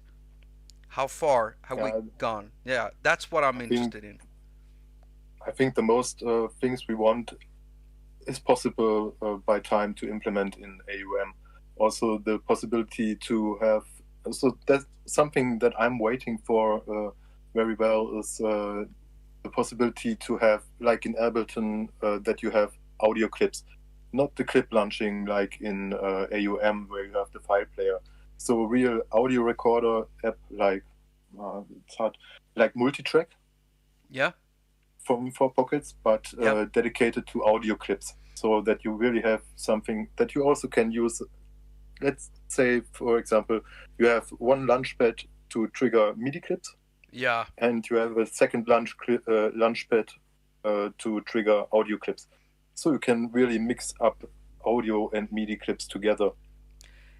How far have we gone? Yeah, that's what I'm interested in.
I think the most things we want is possible by time to implement in AUM. Also the possibility to have, so that's something that I'm waiting for very well, is the possibility to have, like in Ableton, that you have audio clips, not the clip launching like in AUM where you have the file player. So a real audio recorder app, like it's hard, like multitrack.
Yeah.
For Pockets, but dedicated to audio clips, so that you really have something that you also can use. Let's say, for example, you have one launchpad to trigger MIDI clips.
Yeah.
And you have a second launchpad to trigger audio clips. So you can really mix up audio and MIDI clips together.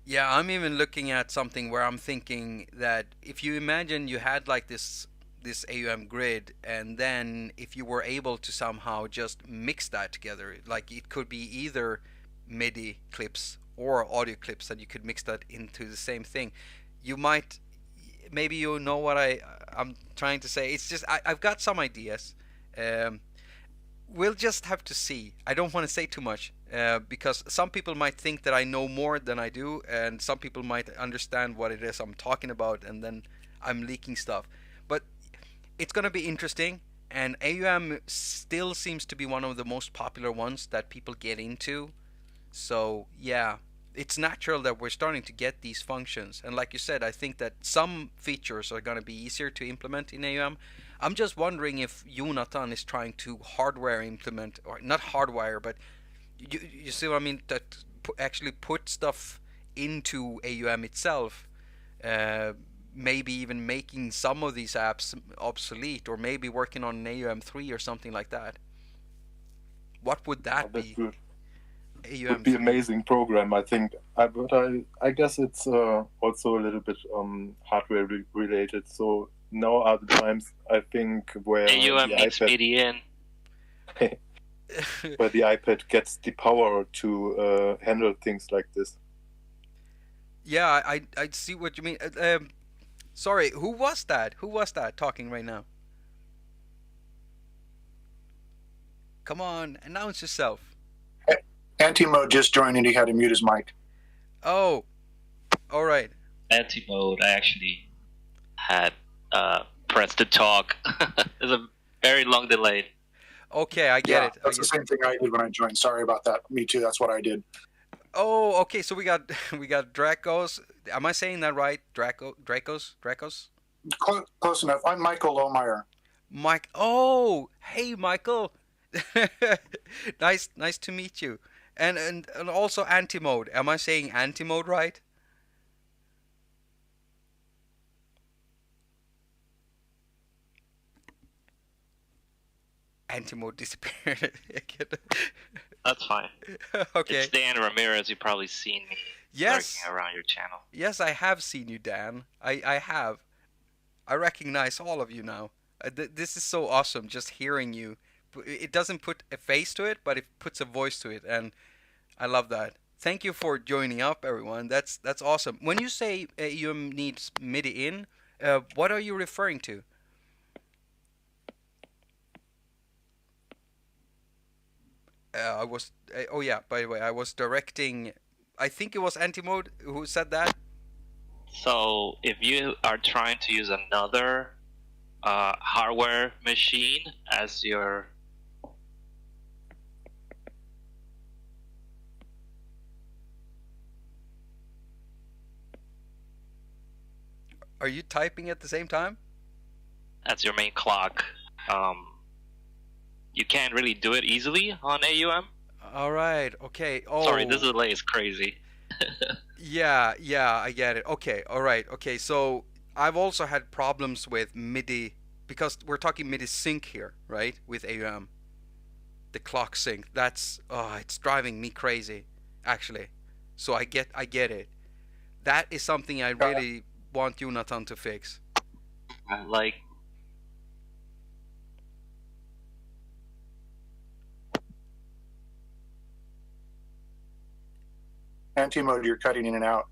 Yeah, I'm even looking at something where I'm thinking that if you imagine you had like this AUM grid, and then if you were able to somehow just mix that together, like it could be either MIDI clips or audio clips, and you could mix that into the same thing, you might, maybe you know what I'm trying to say. It's just I've got some ideas. We'll just have to see. I don't want to say too much because some people might think that I know more than I do, and some people might understand what it is I'm talking about, and then I'm leaking stuff. But it's going to be interesting, and AUM still seems to be one of the most popular ones that people get into. So yeah, it's natural that we're starting to get these functions, and like you said, I think that some features are going to be easier to implement in AUM. I'm just wondering if Jonathan is trying to hardware implement, or not hardwire, but you see what I mean, that actually put stuff into AUM itself, maybe even making some of these apps obsolete, or maybe working on an AUM 3 or something like that. What would that be?
Good.
AUM
would be
3.
amazing program, I think. But I guess it's also a little bit hardware related. So now are the times, I think, where
AUM
the
needs
iPad,
MIDI in.
where the iPad gets the power to handle things like this.
Yeah, I see what you mean. Sorry, who was that? Who was that talking right now? Come on, announce yourself.
Anti-mode just joined and he had to mute his mic.
Oh, all right.
Anti-mode, I actually had pressed to talk. There's a very long delay.
Okay, I get it.
That's the same thing I did when I joined. Sorry about that. Me too. That's what I did.
Oh, okay. So we got Dracos. Am I saying that right? Dracos.
Close enough. I'm Michael Lohmeyer.
Mike. Oh, hey, Michael. Nice to meet you. And also anti-mode. Am I saying anti-mode right? Anti-mode disappeared.
That's fine.
Okay.
It's Dan Ramirez. You've probably seen me
Yes.
lurking around your channel.
Yes, I have seen you, Dan. I have. I recognize all of you now. This is so awesome, just hearing you. It doesn't put a face to it, but it puts a voice to it, and I love that. Thank you for joining up, everyone. That's awesome. When you say you need MIDI in, what are you referring to? I was. Oh yeah. By the way, I was directing. I think it was Anti-Mode who said that.
So if you are trying to use another hardware machine as your
Are you typing at the same time?
main clock, you can't really do it easily on AUM.
All right. Okay. Oh.
Sorry, this delay is crazy.
Yeah, I get it. Okay, all right. Okay, so I've also had problems with MIDI because we're talking MIDI sync here, right? With AUM. The clock sync. It's driving me crazy, actually. So I get it. That is something I really want Jonathan to fix.
Like,
Anti-mode, you're cutting in and out.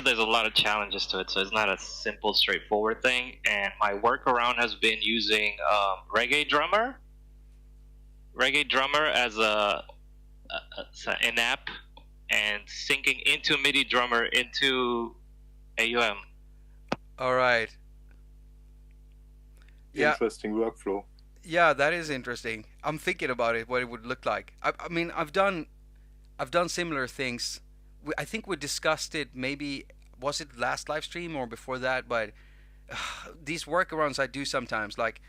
there's a lot of challenges to it, so it's not a simple, straightforward thing. And my workaround has been using Reggae Drummer as an app, and syncing into MIDI drummer into AUM.
All right. Yeah.
Interesting workflow.
Yeah, that is interesting. I'm thinking about it, what it would look like. I mean, I've done similar things. I think we discussed it. Maybe was it last live stream or before that? But these workarounds I do sometimes. Like,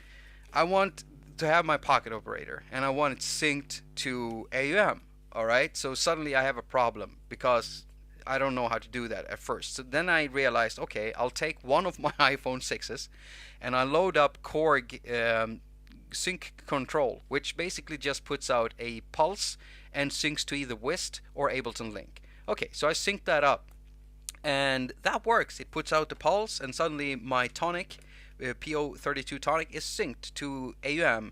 I want to have my pocket operator, and I want it synced to AUM. All right. So suddenly I have a problem because I don't know how to do that at first. So then I realized, okay, I'll take one of my iPhone 6s, and I load up Korg sync control, which basically just puts out a pulse and syncs to either Whist or Ableton Link. Okay, so I sync that up, and that works. It puts out the pulse, and suddenly my tonic, PO32 tonic, is synced to AUM.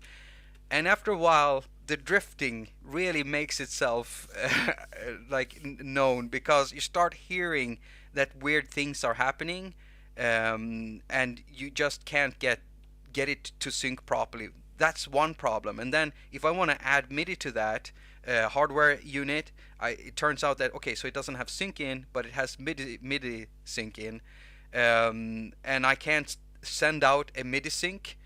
And after a while, the drifting really makes itself known, because you start hearing that weird things are happening, and you just can't get it to sync properly. That's one problem. And then if I want to add MIDI to that hardware unit, it turns out that, okay, so it doesn't have sync in, but it has MIDI sync in, and I can't send out a MIDI sync.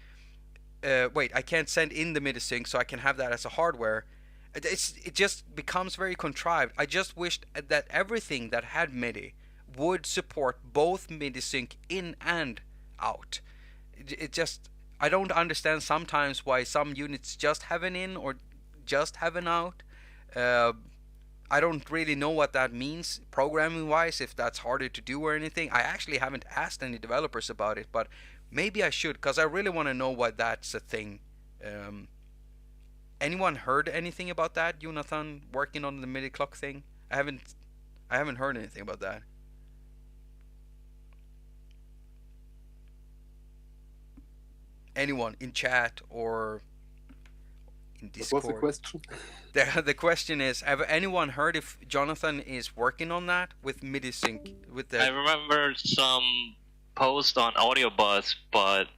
I can't send in the MIDI sync, so I can have that as a hardware. It just becomes very contrived. I just wished that everything that had MIDI would support both MIDI sync in and out. I don't understand sometimes why some units just have an in or just have an out. I don't really know what that means programming wise, if that's harder to do or anything. I actually haven't asked any developers about it, but maybe I should, because I really want to know why that's a thing. Anyone heard anything about that, Jonathan, working on the MIDI clock thing? I haven't heard anything about that. Anyone in chat or in Discord?
What was the question?
The question is, have anyone heard if Jonathan is working on that with MIDI sync?
I remember some post on Audio Buzz, but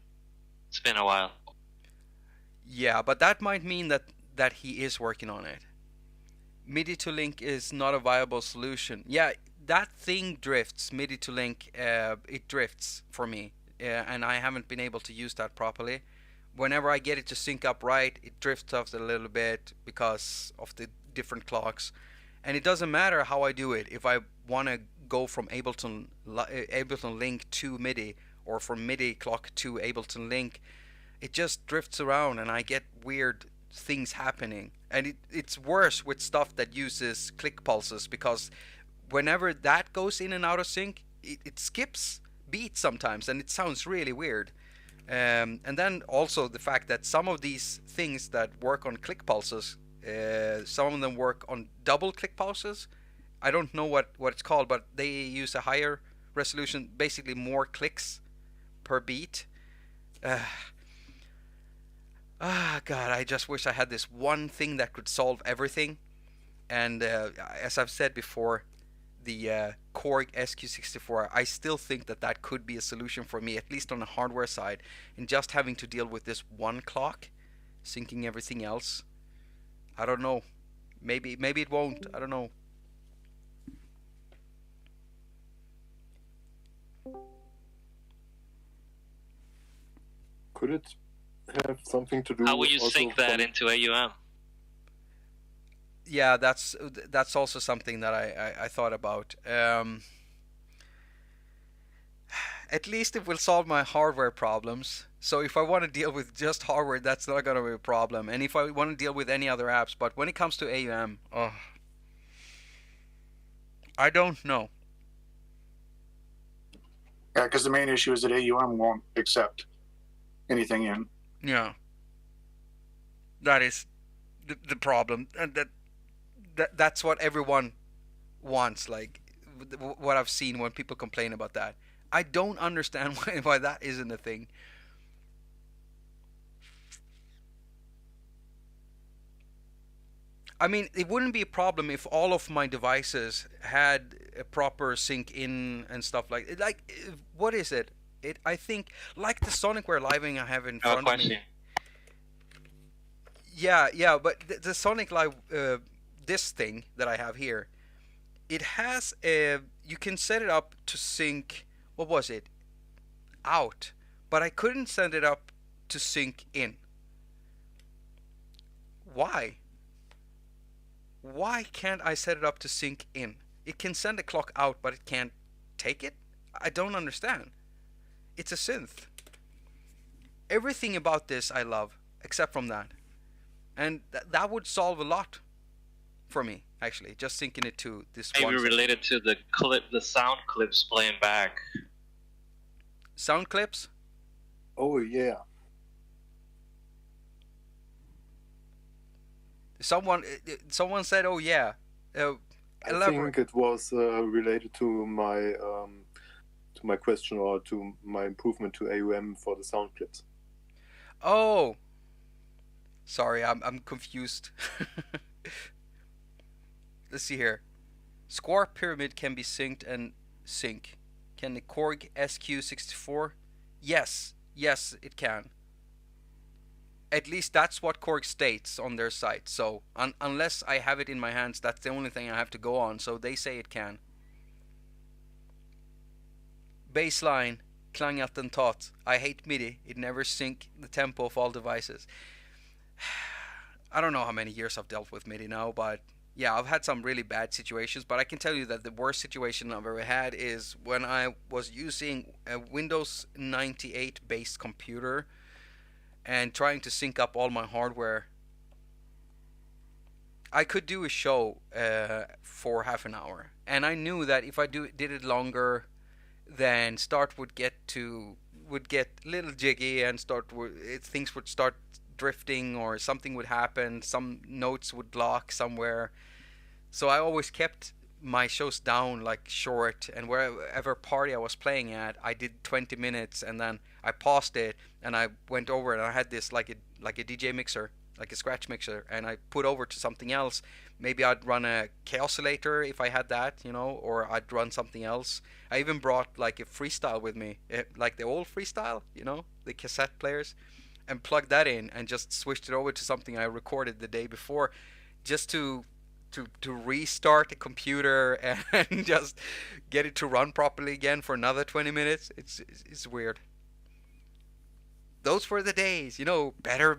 it's been a while.
Yeah, but that might mean that he is working on it. MIDI to link is not a viable solution. Yeah, that thing drifts. MIDI to link, it drifts for me. And I haven't been able to use that properly. Whenever I get it to sync up right, it drifts off a little bit because of the different clocks. And it doesn't matter how I do it. If I want to go from Ableton Link to MIDI, or from MIDI clock to Ableton Link, it just drifts around and I get weird things happening. And it's worse with stuff that uses click pulses, because whenever that goes in and out of sync, it skips beats sometimes, and it sounds really weird. And then also the fact that some of these things that work on click pulses, some of them work on double click pulses. I don't know what it's called, but they use a higher resolution, basically more clicks per beat. God, I just wish I had this one thing that could solve everything. And as I've said before, the Korg SQ64, I still think that could be a solution for me, at least on the hardware side, and just having to deal with this one clock, syncing everything else. I don't know. Maybe it won't. I don't know.
Could it have something to do?
How will you
also
sync that
from-
into AUM?
Yeah, that's also something that I thought about. At least it will solve my hardware problems. So if I want to deal with just hardware, that's not going to be a problem. And if I want to deal with any other apps, but when it comes to AUM, I don't know.
Yeah, because the main issue is that AUM won't accept anything in.
Yeah, that is the problem, and that's what everyone wants. Like what I've seen when people complain about that, I don't understand why that isn't a thing. I mean, it wouldn't be a problem if all of my devices had a proper sync in and stuff like what is it? I think like the Sonicware Living I have in front of me. Yeah, but the Sonic Live, this thing that I have here, it has you can set it up to sync. What was it? Out, but I couldn't set it up to sync in. Why? Why can't I set it up to sync in? It can send a clock out, but it can't take it? I don't understand. It's a synth. Everything about this I love, except from that. And that would solve a lot for me, actually. Just syncing it to this one.
Maybe related to the sound clips playing back.
Sound clips?
Oh yeah.
Someone said, "Oh yeah."
I think it was related to my question or to my improvement to AUM for the sound clips.
Oh, sorry, I'm confused. Let's see here. Square Pyramid can be synced and sync. Can the Korg SQ64? Yes, it can. At least that's what Korg states on their site. So unless I have it in my hands, that's the only thing I have to go on. So they say it can. Baseline, Klangattentat. I hate MIDI. It never sync the tempo of all devices. I don't know how many years I've dealt with MIDI now, but yeah, I've had some really bad situations. But I can tell you that the worst situation I've ever had is when I was using a Windows 98 based computer and trying to sync up all my hardware. I could do a show for half an hour, and I knew that if I did it longer, then start would get a little jiggy, and things would start drifting, or something would happen. Some notes would block somewhere. So I always kept my shows down, like short, and wherever party I was playing at, I did 20 minutes, and then I paused it, and I went over, and I had this like a DJ mixer, like a scratch mixer, and I put over to something else. Maybe I'd run a K-oscillator if I had that, or I'd run something else. I even brought like a freestyle with me, like the old freestyle, the cassette players, and plugged that in and just switched it over to something I recorded the day before, just to restart the computer and just get it to run properly again for another 20 minutes. It's weird. Those were the days, better.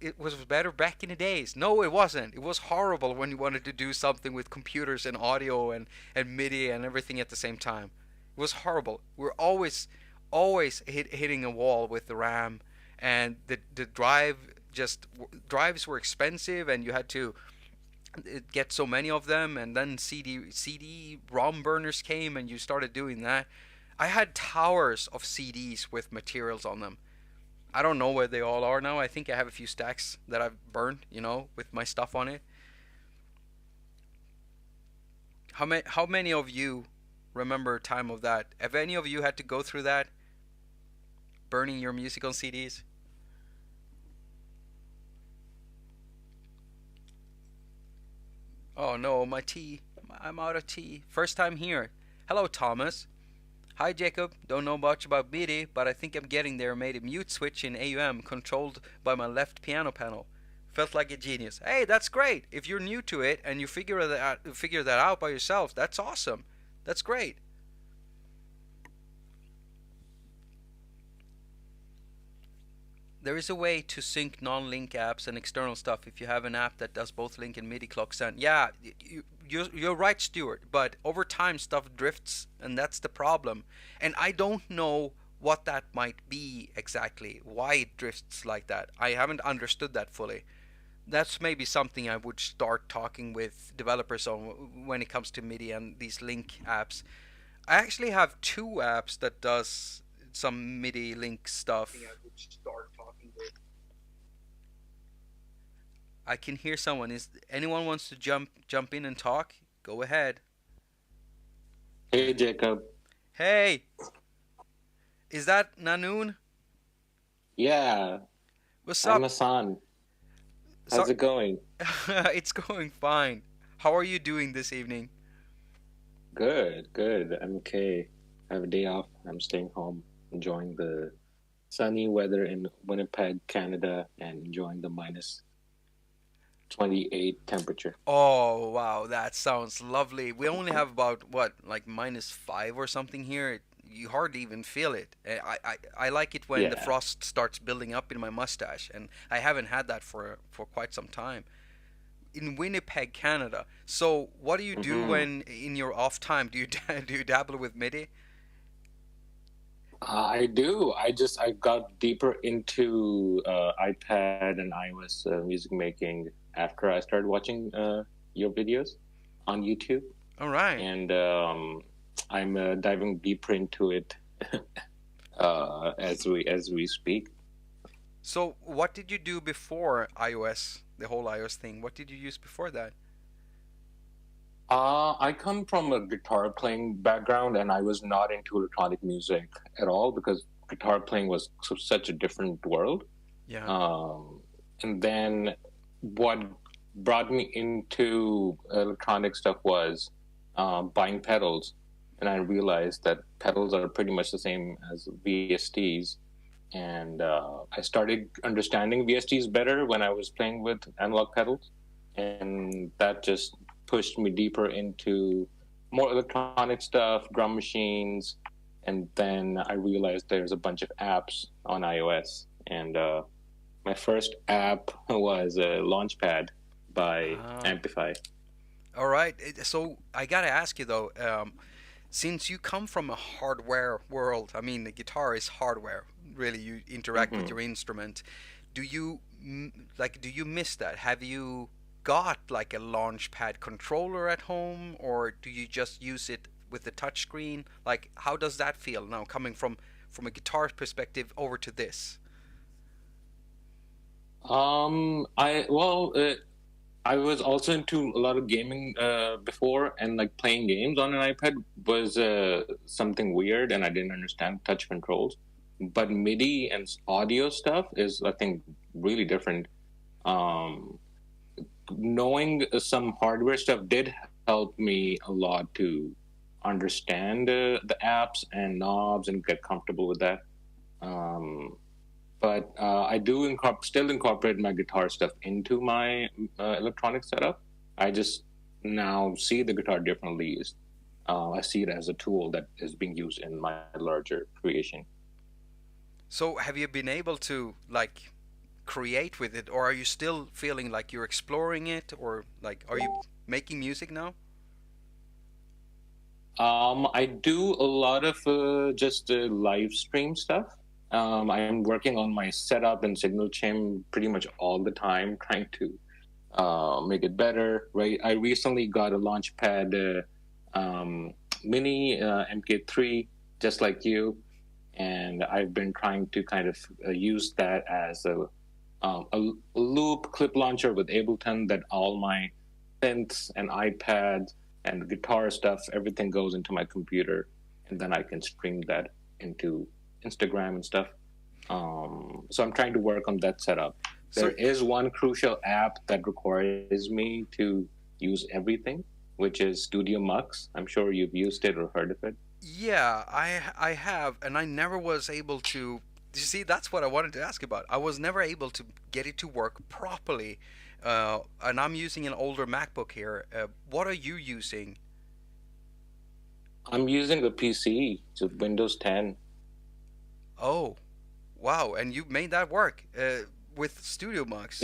It was better back in the days. No, it wasn't. It was horrible when you wanted to do something with computers and audio and MIDI and everything at the same time. It was horrible. We're always hitting a wall with the RAM, and the drives were expensive, and you had to get so many of them, and then CD ROM burners came, and you started doing that. I had towers of CDs with materials on them, I don't know where they all are now. I think I have a few stacks that I've burned, with my stuff on it. How many of you remember time of that? Have any of you had to go through that? Burning your music on CDs? Oh no, my tea. I'm out of tea. First time here. Hello, Thomas. Hi, Jacob. Don't know much about MIDI, but I think I'm getting there. Made a mute switch in AUM controlled by my left piano panel. Felt like a genius. Hey, that's great. If you're new to it and you figure that out by yourself, that's awesome. That's great. There is a way to sync non-link apps and external stuff if you have an app that does both link and MIDI clock sound. Yeah, you're right, Stuart, but over time stuff drifts, and that's the problem. And I don't know what that might be exactly, why it drifts like that. I haven't understood that fully. That's maybe something I would start talking with developers on when it comes to MIDI and these link apps. I actually have 2 apps that does some MIDI link stuff. I can hear someone. Is anyone wants to jump in and talk? Go ahead.
Hey, Jacob.
Hey, is that Nanoon?
Yeah,
What's
I'm
up?
Hassan. How's it going?
It's going fine. How are you doing this evening?
Good, good. I'm okay. I have a day off. I'm staying home, enjoying the sunny weather in Winnipeg, Canada, and enjoying the minus 28 temperature.
Oh, wow, that sounds lovely. We only have about, what, like -5 or something here. You hardly even feel it. I like it when the
Yeah.
frost starts building up in my mustache, and I haven't had that for quite some time. In Winnipeg, Canada. So, what do you do when in your off time? Do you do you dabble with MIDI?
I do. I got deeper into iPad and iOS music making after I started watching your videos on YouTube,
All right.
and I'm diving deeper into it as we speak.
So, what did you do before iOS, the whole iOS thing? What did you use before that?
I come from a guitar playing background, and I was not into electronic music at all because guitar playing was such a different world.
Yeah.
And then what brought me into electronic stuff was buying pedals, and I realized that pedals are pretty much the same as VSTs. And I started understanding VSTs better when I was playing with analog pedals, and that just pushed me deeper into more electronic stuff, drum machines, and then I realized there's a bunch of apps on iOS, and my first app was Launchpad by Amplify.
All right. So I gotta ask you though, since you come from a hardware world, I mean, the guitar is hardware. Really, you interact with your instrument. Do you do you miss that? Have you got like a Launchpad controller at home, or do you just use it with the touchscreen? Like, how does that feel now, coming from a guitar perspective over to this?
I was also into a lot of gaming before, and like playing games on an iPad was something weird, and I didn't understand touch controls. But MIDI and audio stuff is, I think, really different. Knowing some hardware stuff did help me a lot to understand the apps and knobs and get comfortable with that. But I do still incorporate my guitar stuff into my electronic setup. I just now see the guitar differently. I see it as a tool that is being used in my larger creation.
So have you been able to like create with it, or are you still feeling like you're exploring it, or like are you making music now?
I do a lot of just live stream stuff. I am working on my setup and signal chain pretty much all the time, trying to make it better. Right, I recently got a Launchpad Mini MK3, just like you, and I've been trying to kind of use that as a loop clip launcher with Ableton that all my synths and iPads and guitar stuff, everything goes into my computer, and then I can stream that into Instagram and stuff. So I'm trying to work on that setup. There is one crucial app that requires me to use everything, which is Studio Mux. I'm sure you've used it or heard of it.
Yeah, I have, and I never was able to. You see, that's what I wanted to ask about. I was never able to get it to work properly, and I'm using an older MacBook here. What are you using?
I'm using the PC, so Windows 10.
Oh, wow! And you made that work with Studio Mux.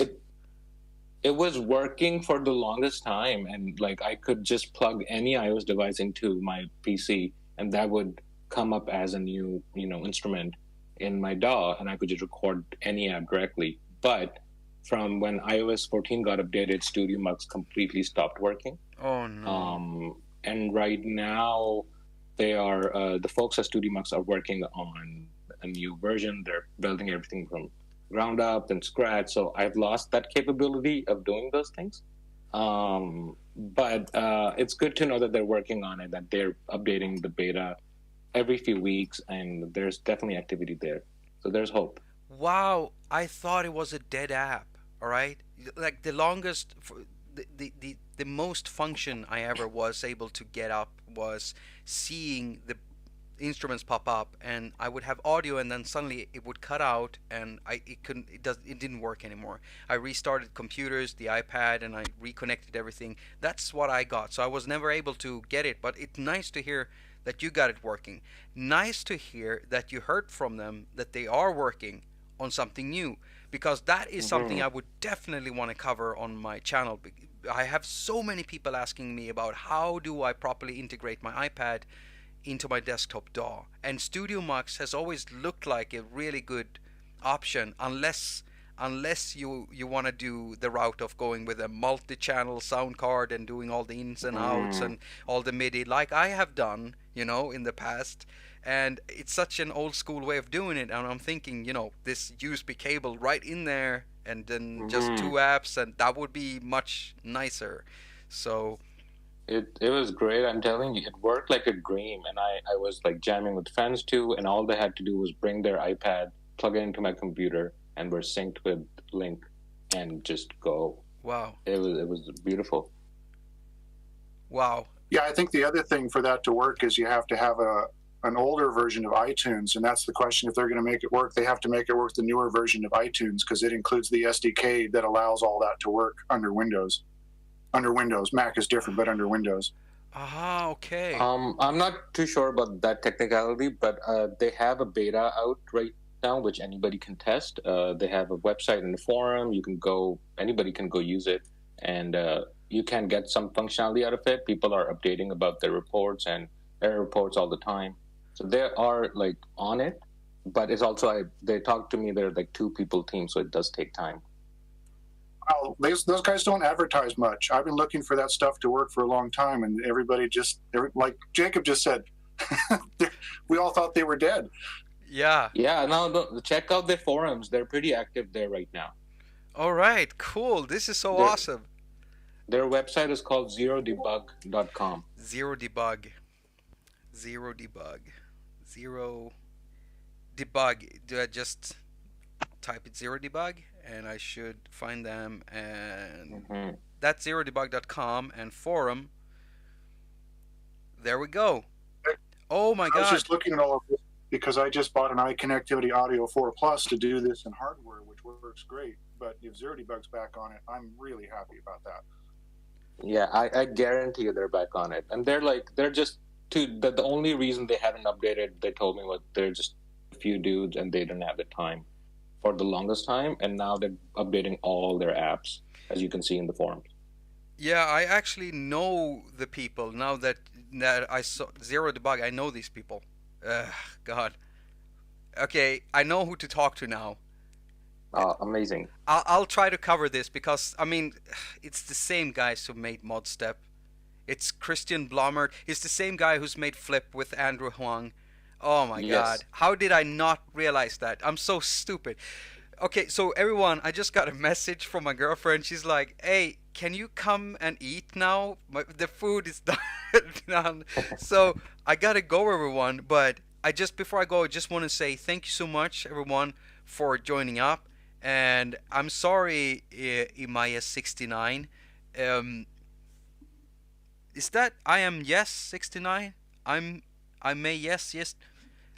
It was working for the longest time, and like I could just plug any iOS device into my PC, and that would come up as a new, instrument in my DAW, and I could just record any app directly. But from when iOS 14 got updated, Studio Mux completely stopped working.
Oh no!
And right now, the folks at Studio Mux are working on a new version. They're building everything from ground up and scratch. So I've lost that capability of doing those things. But it's good to know that they're working on it, that they're updating the beta every few weeks, and there's definitely activity there. So there's hope.
Wow, I thought it was a dead app. All right, like the longest, the most function I ever was able to get up was seeing the instruments pop up, and I would have audio, and then suddenly it would cut out, and it didn't work anymore. I restarted computers, the iPad, and I reconnected everything. That's what I got. So I was never able to get it, but it's nice to hear that you got it working. Nice to hear that you heard from them that they are working on something new, because that is something I would definitely want to cover on my channel. I have so many people asking me about how do I properly integrate my iPad into my desktop DAW, and Studio Mux has always looked like a really good option, unless you want to do the route of going with a multi-channel sound card and doing all the ins and outs and all the MIDI like I have done, in the past. And it's such an old school way of doing it, and I'm thinking, this USB cable right in there, and then just two apps, and that would be much nicer. So
it was great. I'm telling you, it worked like a dream, and I was like jamming with friends too, and all they had to do was bring their iPad, plug it into my computer, and we're synced with Link, and just go.
Wow.
It was beautiful.
Wow.
Yeah, I think the other thing for that to work is you have to have an older version of iTunes, and that's the question. If they're going to make it work, they have to make it work the newer version of iTunes, because it includes the SDK that allows all that to work under Windows. Under Windows. Mac is different, but under Windows.
Okay.
I'm not too sure about that technicality, but they have a beta out right now, which anybody can test. They have a website and a forum. Anybody can go use it, and you can get some functionality out of it. People are updating about their reports and error reports all the time. So they are like on it, but it's also, they talk to me, they're like 2-people team, so it does take time.
Well, those guys don't advertise much. I've been looking for that stuff to work for a long time, and everybody like Jakob just said, we all thought they were dead.
Yeah.
Yeah, no, check out their forums. They're pretty active there right now.
All right, cool. This is so awesome.
Their website is called zerodebug.com.
Zero debug. Do I just type it zero debug, and I should find them, and that's zerodebug.com, and forum. There we go. Oh my God.
I was just looking at all of this because I just bought an iConnectivity Audio 4 Plus to do this in hardware, which works great. But if Zero Debug's back on it, I'm really happy about that.
Yeah, I guarantee you they're back on it. And they're just the only reason they haven't updated, they told me, was they're just a few dudes and they didn't have the time for the longest time. And now they're updating all their apps, as you can see in the forums.
Yeah, I actually know the people now that I saw Zero Debug. I know these people. God. Okay, I know who to talk to now.
Amazing.
I'll try to cover this because, I mean, it's the same guys who made ModStep. It's Christian Blomert. He's the same guy who's made Flip with Andrew Huang. Oh my
Yes.
God. How did I not realize that? I'm so stupid. Okay, so everyone, I just got a message from my girlfriend. She's like, "Hey, can you come and eat now? The food is done." So I gotta go, everyone. But before I go, I just want to say thank you so much, everyone, for joining up. And I'm sorry, Imaya69. Um, is that I am yes 69? I may yes.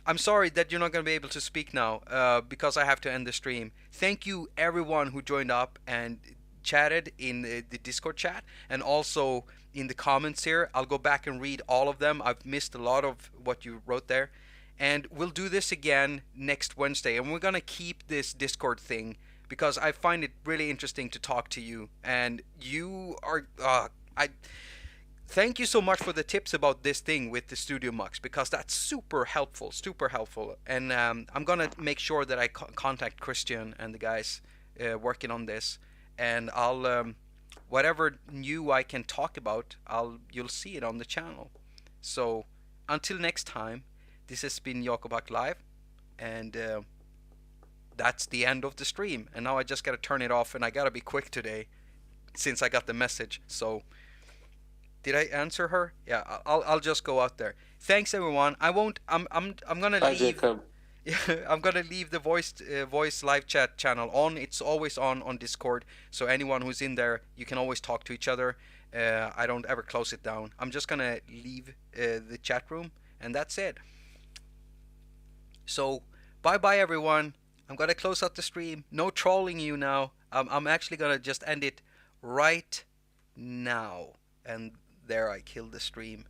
I'm sorry that you're not going to be able to speak now because I have to end the stream. Thank you everyone who joined up and chatted in the Discord chat and also in the comments here. I'll go back and read all of them. I've missed a lot of what you wrote there. And we'll do this again next Wednesday. And we're going to keep this Discord thing because I find it really interesting to talk to you. And you are... Thank you so much for the tips about this thing with the Studio Mux because that's super helpful. And I'm gonna make sure that I contact Christian and the guys working on this, and I'll whatever new I can talk about, you'll see it on the channel. So until next time, this has been Jakob Live, and that's the end of the stream. And now I just gotta turn it off, and I gotta be quick today since I got the message. So. Did I answer her? Yeah, I'll just go out there. Thanks everyone. I won't. I'm gonna
Bye,
leave.
Jacob.
I'm gonna leave the voice live chat channel on. It's always on Discord. So anyone who's in there, you can always talk to each other. I don't ever close it down. I'm just gonna leave the chat room, and that's it. So bye everyone. I'm gonna close out the stream. No trolling you now. I'm actually gonna just end it right now. And there I killed the stream.